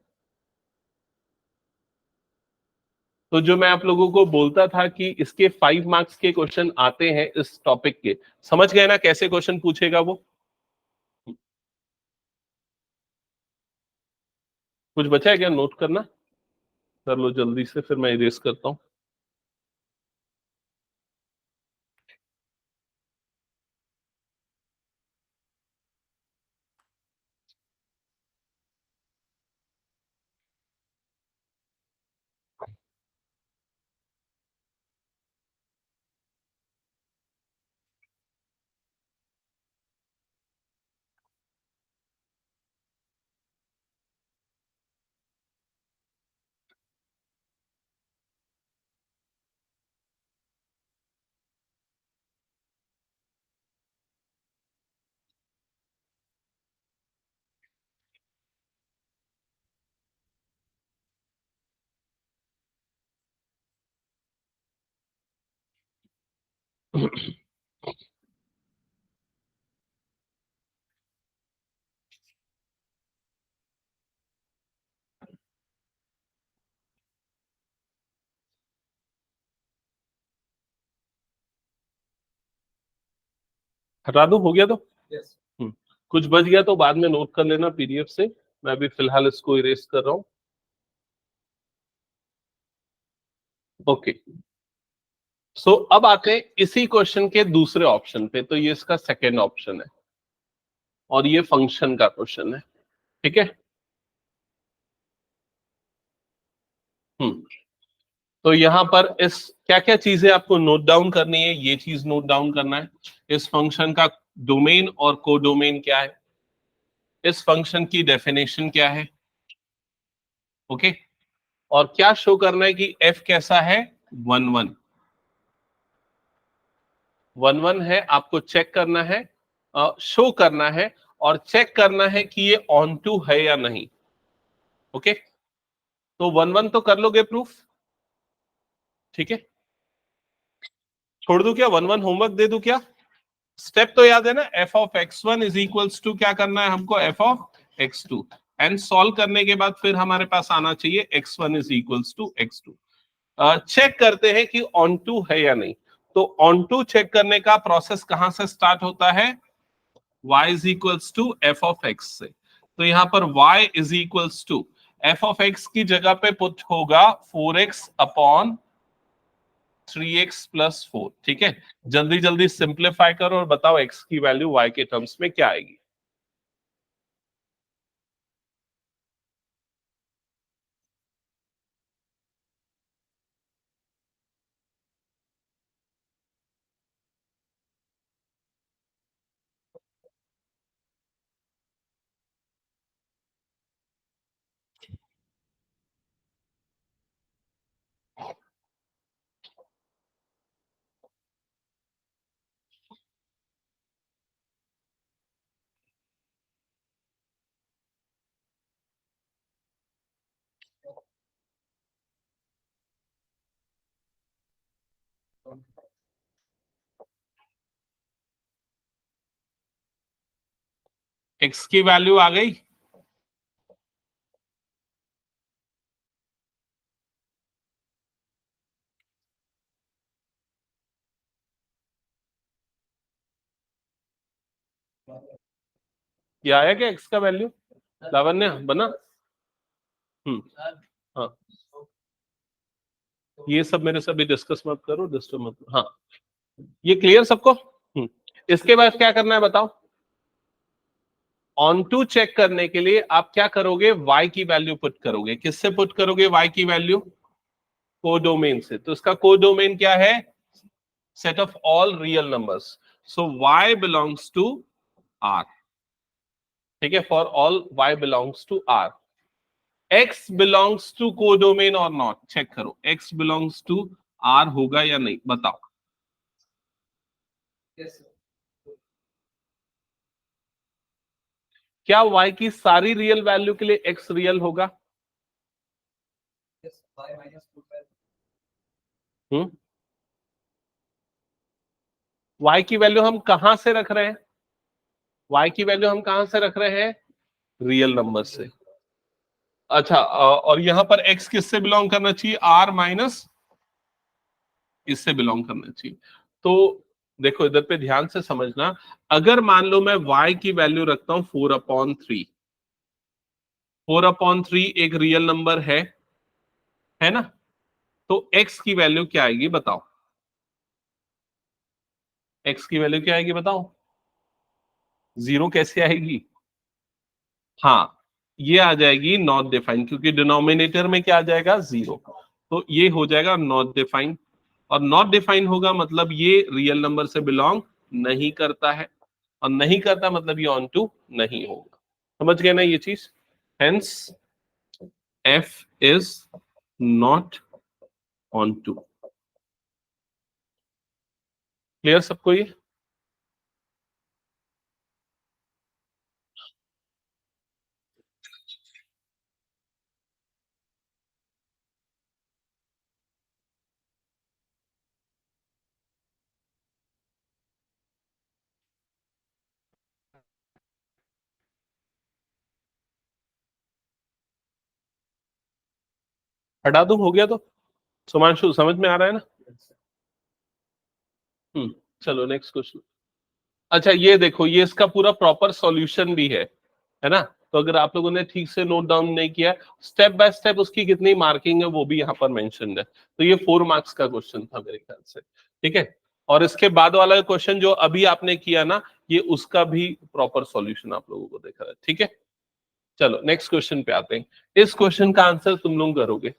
तो जो मैं आप लोगों को बोलता था कि इसके 5 मार्क्स के क्वेश्चन आते हैं इस टॉपिक के, समझ गए ना कैसे क्वेश्चन पूछेगा वो। कुछ बचा है क्या नोट करना, कर लो जल्दी से फिर मैं इरेज करता हूं। हटा दो, हो गया तो। यस कुछ बच गया तो बाद में नोट कर लेना पीडीएफ से, मैं अभी फिलहाल इसको इरेज कर रहा हूं। ओके, सो अब आते हैं इसी क्वेश्चन के दूसरे ऑप्शन पे, तो ये इसका सेकेंड ऑप्शन है और ये फंक्शन का क्वेश्चन है, ठीक है। हम्म तो यहां पर इस क्या क्या चीजें आपको नोट डाउन करनी है, ये चीज नोट डाउन करना है, इस फंक्शन का डोमेन और कोडोमेन क्या है, इस फंक्शन की डेफिनेशन क्या है, ओके, और क्या शो करना है कि f कैसा है, वन वन, वन वन है, आपको चेक करना है, शो करना है, और चेक करना है कि ये ऑन टू है या नहीं, ओके। तो वन वन तो कर लोगे प्रूफ, ठीक है, छोड़ दूं क्या, वन वन होमवर्क दे दूं क्या। स्टेप तो याद है ना, F of X one is equals to क्या करना है हमको, F of X two, and solve करने के बाद फिर हमारे पास आना चाहिए X one is equals to X two. Check करते हैं कि ऑन टू है या नहीं। तो ऑन टू चेक करने का प्रोसेस कहां से स्टार्ट होता है, y is equals to F of X से। तो यहां पर y is equals to F of X की जगह पे पुट होगा 4x अपॉन 3x प्लस 4, ठीक है। जल्दी जल्दी सिंप्लीफाई करो और बताओ x की वैल्यू y के टर्म्स में क्या आएगी। x की वैल्यू आ गई, ये आया क्या x का वैल्यू? लावण्य बना? हाँ, ये सब मेरे से अभी डिस्कस मत करो, डिस्टर्ब मत करो। हाँ, ये क्लियर सबको? इसके बाद क्या करना है बताओ? ऑन टू चेक करने के लिए आप क्या करोगे? y की वैल्यू पुट करोगे। किससे पुट करोगे y की वैल्यू? कोडोमेन से। तो इसका कोडोमेन क्या है? Set of all real numbers. So y belongs to r, ठीक है, for all y belongs to r। x belongs to codomain और नॉट, चेक करो x बिलोंग्स टू r होगा या नहीं, बताओ। क्या y की सारी रियल वैल्यू के लिए x रियल होगा? y की वैल्यू हम कहां से रख रहे हैं? y की वैल्यू हम कहां से रख रहे हैं? रियल नंबर से। अच्छा, और यहां पर x किससे बिलोंग करना चाहिए? r माइनस इससे बिलोंग करना चाहिए। तो देखो इधर पे ध्यान से समझना, अगर मान लो मैं y की वैल्यू रखता हूं 4/3, 4/3 एक रियल नंबर है ना? तो x की वैल्यू क्या आएगी बताओ? x की वैल्यू क्या आएगी बताओ? 0 कैसे आएगी? हाँ, ये आ जाएगी नॉट डिफाइंड, क्योंकि डिनोमिनेटर में क्या आ जाएगा? 0। तो ये हो जाएगा नॉट डिफाइंड, और नॉट डिफाइंड होगा मतलब ये रियल नंबर से बिलोंग नहीं करता है, और नहीं करता मतलब ये ऑन टू नहीं होगा। समझ गए ना ये चीज? Hence f is not onto. Clear सबको ये? हटा दूं? हो गया तो सुमांशु समझ में आ रहा है ना? चलो नेक्स्ट क्वेश्चन। अच्छा ये देखो, ये इसका पूरा प्रॉपर सॉल्यूशन भी है ना? तो अगर आप लोगों ने ठीक से नोट डाउन नहीं किया, स्टेप बाय स्टेप उसकी कितनी मार्किंग है वो भी यहाँ पर मेंशन्ड है। तो ये 4 मार्क्स का क्वेश्चन था मेरे ख्याल से, ठीक है। और इसके बाद वाला क्वेश्चन जो अभी आपने किया ना, ये उसका भी प्रॉपर सॉल्यूशन आप लोगों को देखा है, ठीक है। चलो नेक्स्ट क्वेश्चन पे आते हैं। इस क्वेश्चन का आंसर तुम लोग करोगे।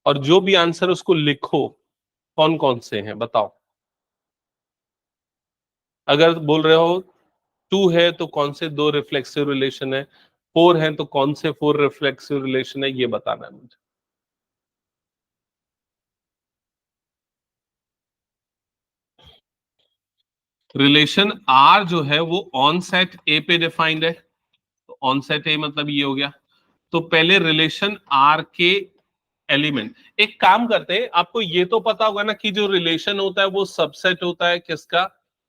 और जो भी आंसर उसको लिखो, कौन कौन से हैं बताओ। अगर बोल रहे हो 2 है तो कौन से 2 रिफ्लेक्सिव रिलेशन है, 4 है तो कौन से 4 रिफ्लेक्सिव रिलेशन है, ये बताना है मुझे। रिलेशन आर जो है वो ऑन सेट ए पे डिफाइंड है, तो ऑन सेट ए मतलब ये हो गया। तो पहले रिलेशन आर के एलिमेंट, एक काम करते हैं, आपको ये तो पता होगा ना कि जो रिलेशन होता है वो सबसेट होता है किसका?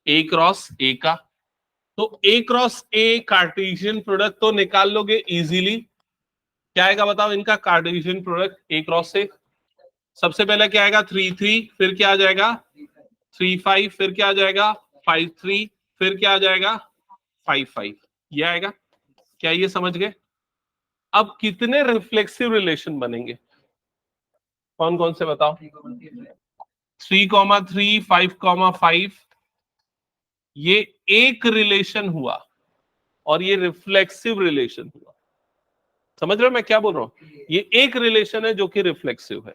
ए क्रॉस ए का। तो ए क्रॉस ए कार्टेशियन प्रोडक्ट तो निकाल लोगे इजीली। क्या आएगा बताओ इनका कार्टेशियन प्रोडक्ट ए क्रॉस से? सबसे पहले क्या आएगा? 3 3, फिर क्या आ जाएगा? 3 5, फिर क्या आ जाएगा? 5 3, फिर क्या आ जाएगा? 5 5, ये आएगा। क्या ये समझ गए? अब कितने रिफ्लेक्सिव रिलेशन बनेंगे, कौन कौन से बताओ? 3,3, 5,5, ये एक रिलेशन हुआ, और ये रिफ्लेक्सिव रिलेशन हुआ। समझ रहे हो मैं क्या बोल रहा हूं? ये एक रिलेशन है जो कि रिफ्लेक्सिव है,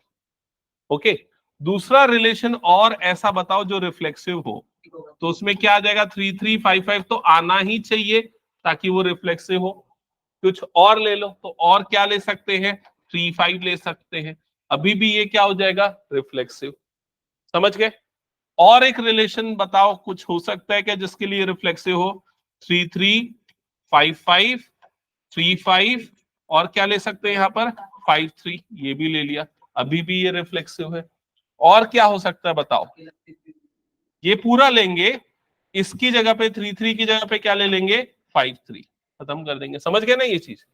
ओके। दूसरा रिलेशन और ऐसा बताओ जो रिफ्लेक्सिव हो, तो उसमें क्या आ जाएगा? 3 3, 5 5 तो आना ही चाहिए ताकि वो रिफ्लेक्सिव हो। कुछ और ले लो, तो और क्या ले सकते हैं, 3 5 ले सकते हैं, अभी भी ये क्या हो जाएगा, रिफ्लेक्सिव। समझ गए? और एक रिलेशन बताओ, कुछ हो सकता है क्या जिसके लिए रिफ्लेक्सिव हो, 3 3 5 5 3 5, और क्या ले सकते हैं यहाँ पर 5 3, ये भी ले लिया, अभी भी ये रिफ्लेक्सिव है। और क्या हो सकता है बताओ, ये पूरा लेंगे, इसकी जगह पे 3 3 की जगह पे क्या ले लेंगे 5 3, खत्म कर देंगे। समझ गए ना ये चीज?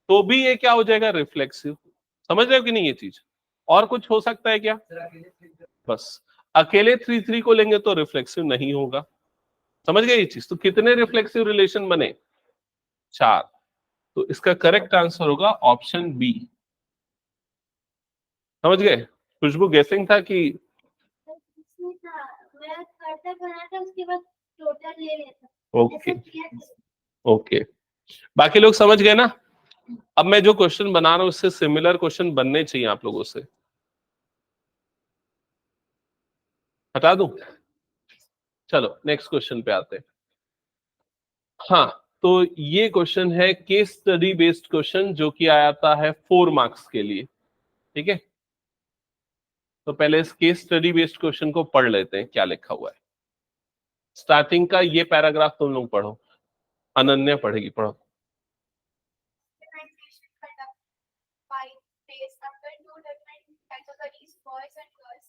तो भी ये क्या हो जाएगा, रिफ्लेक्सिव। समझ रहे हो कि नहीं ये चीज? और कुछ हो सकता है क्या? बस अकेले 3 3 को लेंगे तो रिफ्लेक्सिव नहीं होगा। समझ गए ये चीज? तो कितने रिफ्लेक्सिव रिलेशन बने, 4। तो इसका करेक्ट आंसर होगा ऑप्शन बी। समझ गए? खुशबू गेसिंग था कि इसमें था, मैं करता बना था उसके बाद टोटल ले लेता। ओके ऐसा किया था। ओके, बाकी लोग समझ गए ना? अब मैं जो क्वेश्चन बना रहा हूं उससे सिमिलर क्वेश्चन बनने चाहिए आप लोगों से। हटा दूं? चलो नेक्स्ट क्वेश्चन पे आते हैं। हाँ, तो ये क्वेश्चन है केस स्टडी बेस्ड क्वेश्चन, जो कि आया था है 4 मार्क्स के लिए। ठीक है, तो पहले इस केस स्टडी बेस्ड क्वेश्चन को पढ़ लेते हैं, क्या लिखा हुआ है। स्टार्टिंग का ये पैराग्राफ तुम लोग पढ़ो, अनन्या पढ़ेगी, पढ़ो। Organization conduct 5 days after 2 different categories, boys and girls.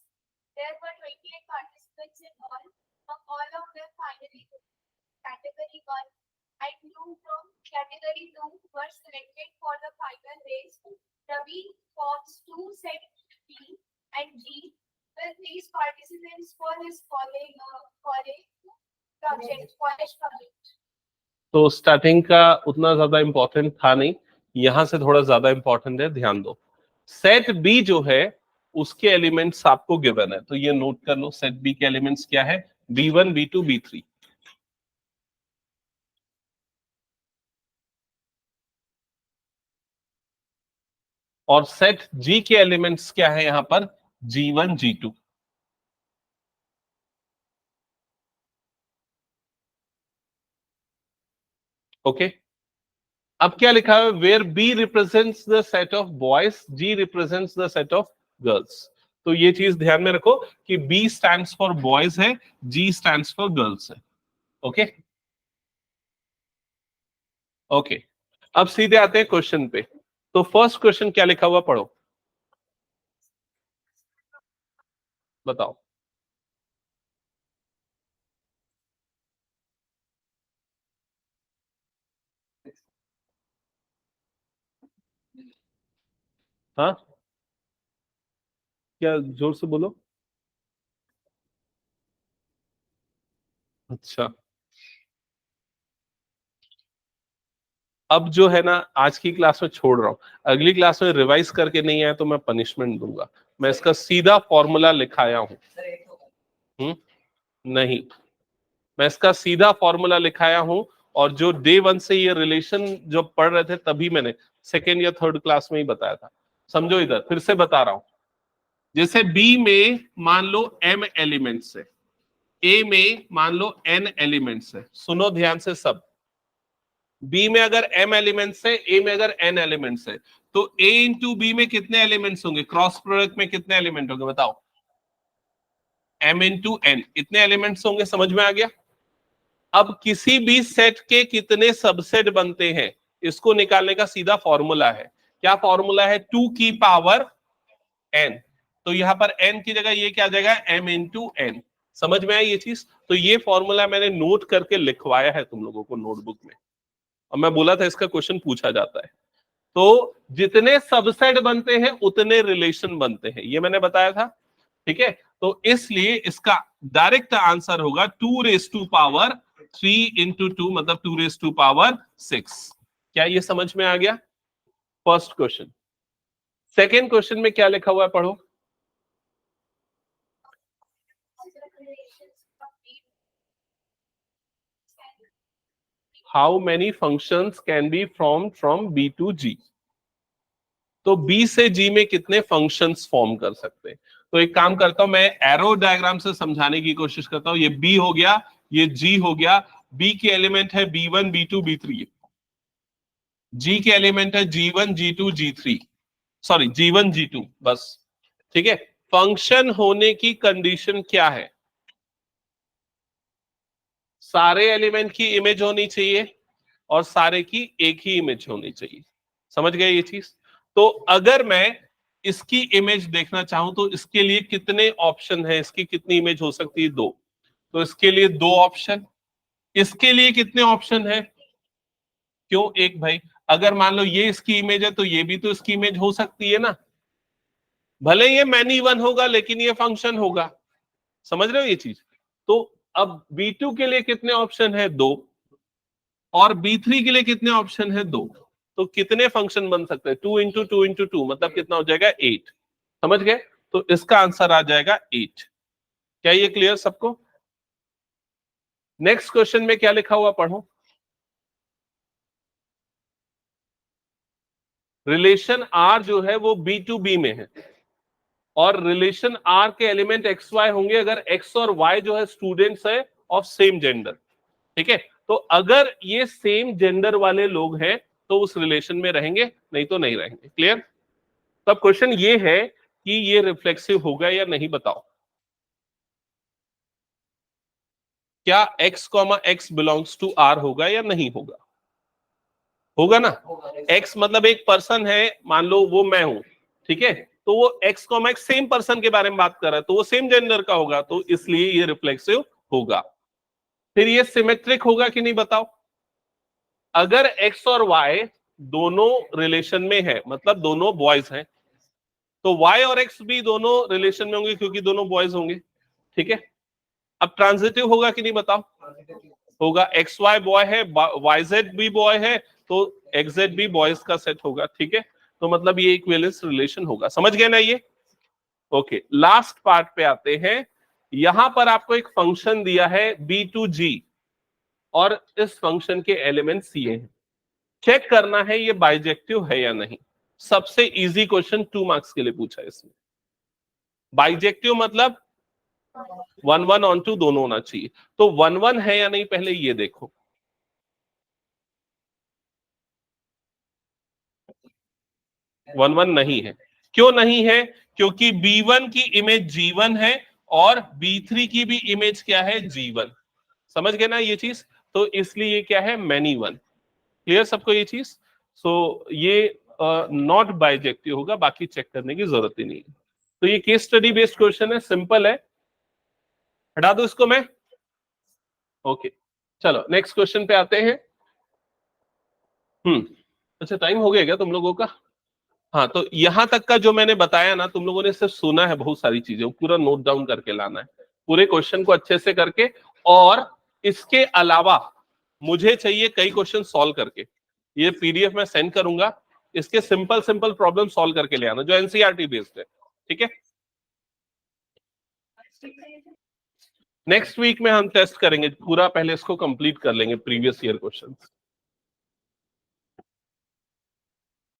There were 28 participants in all. All of them finally category 1 and 2 from category 2 were selected for the final race. Ravi forms 2 sets B and G with these participants for his college project. तो starting का उतना ज्यादा important था नहीं, यहां से थोड़ा ज्यादा इंपॉर्टेंट है, ध्यान दो। सेट बी जो है उसके एलिमेंट्स आपको गिवन है, तो ये नोट कर लो। सेट बी के एलिमेंट्स क्या है, B1 B2 B3। और सेट जी के एलिमेंट्स क्या है यहां पर, G1 G2। ओके, अब क्या लिखा है, where B represents the set of boys, G represents the set of girls. तो ये चीज ध्यान में रखो कि बी स्टैंड्स फॉर बॉयज है, जी स्टैंड्स फॉर गर्ल्स है। ओके ओके, अब सीधे आते हैं क्वेश्चन पे। तो फर्स्ट क्वेश्चन क्या लिखा हुआ, पढ़ो, बताओ। हाँ, क्या, जोर से बोलो। अच्छा, अब जो है ना, आज की क्लास में छोड़ रहा हूं, अगली क्लास में रिवाइज करके नहीं आया तो मैं पनिशमेंट दूंगा। मैं इसका सीधा फॉर्मूला लिखाया हूं। नहीं, मैं इसका सीधा फॉर्मूला लिखाया हूं, और जो डे 1 से ये रिलेशन जो पढ़ रहे थे तभी मैंने सेकेंड या थर्ड क्लास में ही बताया था। समझो, इधर फिर से बता रहा हूं। जैसे बी में मान लो m एलिमेंट्स है, ए में मान लो n एलिमेंट्स है। सुनो ध्यान से सब, बी में अगर m एलिमेंट्स है, ए में अगर n एलिमेंट्स है, तो a इंटू बी में कितने एलिमेंट्स होंगे, क्रॉस प्रोडक्ट में कितने एलिमेंट होंगे बताओ, m इंटू n, इतने एलिमेंट्स होंगे। समझ में आ गया? अब किसी भी सेट के कितने सबसेट बनते हैं, इसको निकालने का सीधा फॉर्मूला है। क्या फॉर्मूला है, 2 की पावर n। तो यहां पर n की जगह ये क्या आ जाएगा, m इंटू n। समझ में आई ये चीज? तो ये फॉर्मूला मैंने नोट करके लिखवाया है तुम लोगों को नोटबुक में, और मैं बोला था इसका क्वेश्चन पूछा जाता है। तो जितने सबसेट बनते हैं उतने रिलेशन बनते हैं, ये मैंने बताया था। ठीक है, तो इसलिए इसका डायरेक्ट आंसर होगा 2⁻³ इंटू 2 मतलब 2⁻6। क्या ये समझ में आ गया? First question. सेकेंड क्वेश्चन में क्या लिखा हुआ है, पढ़ो। How many functions can be from B to G। तो B से G में कितने फंक्शंस फॉर्म कर सकते हैं? तो एक काम करता हूं, मैं एरो डायग्राम से समझाने की कोशिश करता हूं। ये B हो गया, ये G हो गया, B के एलिमेंट है B1 B2 B3। जी के एलिमेंट है G1 G2 G3, sorry G1 G2 बस, ठीक है। फंक्शन होने की कंडीशन क्या है? सारे एलिमेंट की इमेज होनी चाहिए और सारे की एक ही इमेज होनी चाहिए। समझ गए ये चीज? तो अगर मैं इसकी इमेज देखना चाहूं तो इसके लिए कितने ऑप्शन है, इसकी कितनी इमेज हो सकती है? 2। तो इसके लिए 2 ऑप्शन। इसके लिए कितने ऑप्शन है? क्यों एक भाई? अगर मान लो ये इसकी इमेज है तो ये भी तो इसकी इमेज हो सकती है ना, भले ये मैनी वन होगा लेकिन ये फंक्शन होगा। समझ रहे हो ये चीज? तो अब B2 के लिए कितने ऑप्शन है? 2। और B3 के लिए कितने ऑप्शन है? 2। तो कितने फंक्शन बन सकते हैं? 2 इंटू 2 इंटू 2 मतलब कितना हो जाएगा? 8। समझ गए? तो इसका आंसर आ जाएगा 8। क्या ये क्लियर सबको? नेक्स्ट क्वेश्चन में क्या लिखा हुआ पढ़ो। रिलेशन R जो है वो B2B में है और रिलेशन R के एलिमेंट XY होंगे अगर X और Y जो है स्टूडेंट्स है ऑफ सेम जेंडर। ठीक है, तो अगर ये सेम जेंडर वाले लोग हैं तो उस रिलेशन में रहेंगे, नहीं तो नहीं रहेंगे। क्लियर? तो अब क्वेश्चन ये है कि ये रिफ्लेक्सिव होगा या नहीं, बताओ। क्या x, x belongs to R होगा या नहीं होगा? होगा ना। x मतलब एक पर्सन है, मान लो वो मैं हूं, ठीक है, तो वो x, x सेम पर्सन के बारे में बात कर रहा है तो वो सेम जेंडर का होगा, तो इसलिए ये रिफ्लेक्सिव होगा। फिर ये सिमेट्रिक होगा कि नहीं, बताओ। अगर x और y दोनों रिलेशन में है, मतलब दोनों बॉयज हैं, तो y और x भी दोनों रिलेशन में होंगे क्योंकि दोनों बॉयज होंगे। ठीक है, अब ट्रांजिटिव होगा कि नहीं, बताओ। होगा। एक्स वाई बॉय है, वाई जेड भी बॉय है, तो एक्स जेड भी बॉयज का सेट होगा। ठीक है, तो मतलब ये इक्विवेलेंस रिलेशन होगा। समझ गए ना ये? ओके, लास्ट पार्ट पे आते हैं। यहां पर आपको एक फंक्शन दिया है B2G और इस फंक्शन के एलिमेंट C हैं। चेक करना है ये बाइजेक्टिव है या नहीं। सबसे इजी क्वेश्चन 2 मार्क्स के लिए पूछा है इसमें। बाइजेक्टिव मतलब 1 1 ऑन 2 दोनों होना चाहिए। तो 1 1 है या नहीं पहले ये देखो। 1 1 नहीं है। क्यों नहीं है? क्योंकि B1 की इमेज G1 है और B3 की भी इमेज क्या है? G1। समझ गए ना ये चीज? तो इसलिए ये क्या है? Many one. क्लियर सबको ये चीज? सो ये नॉट बाइजेक्टिव होगा, बाकी चेक करने की जरूरत ही नहीं है। तो ये केस स्टडी बेस्ड क्वेश्चन है, सिंपल है, हटा दो इसको मैं। ओके, चलो नेक्स्ट क्वेश्चन पे आते हैं। अच्छा, टाइम हो गया क्या तुम लोगों का? हाँ, तो यहां तक का जो मैंने बताया ना, तुम लोगों ने सिर्फ सुना है, बहुत सारी चीजें पूरा नोट डाउन करके लाना है, पूरे क्वेश्चन को अच्छे से करके। और इसके अलावा मुझे चाहिए कई क्वेश्चन सॉल्व करके, ये पीडीएफ में सेंड करूंगा, इसके सिंपल सिंपल प्रॉब्लम सॉल्व करके ले आना जो एनसीईआरटी बेस्ड है। ठीक है, नेक्स्ट वीक में हम टेस्ट करेंगे पूरा, पहले इसको कंप्लीट कर लेंगे प्रीवियस ईयर क्वेश्चंस।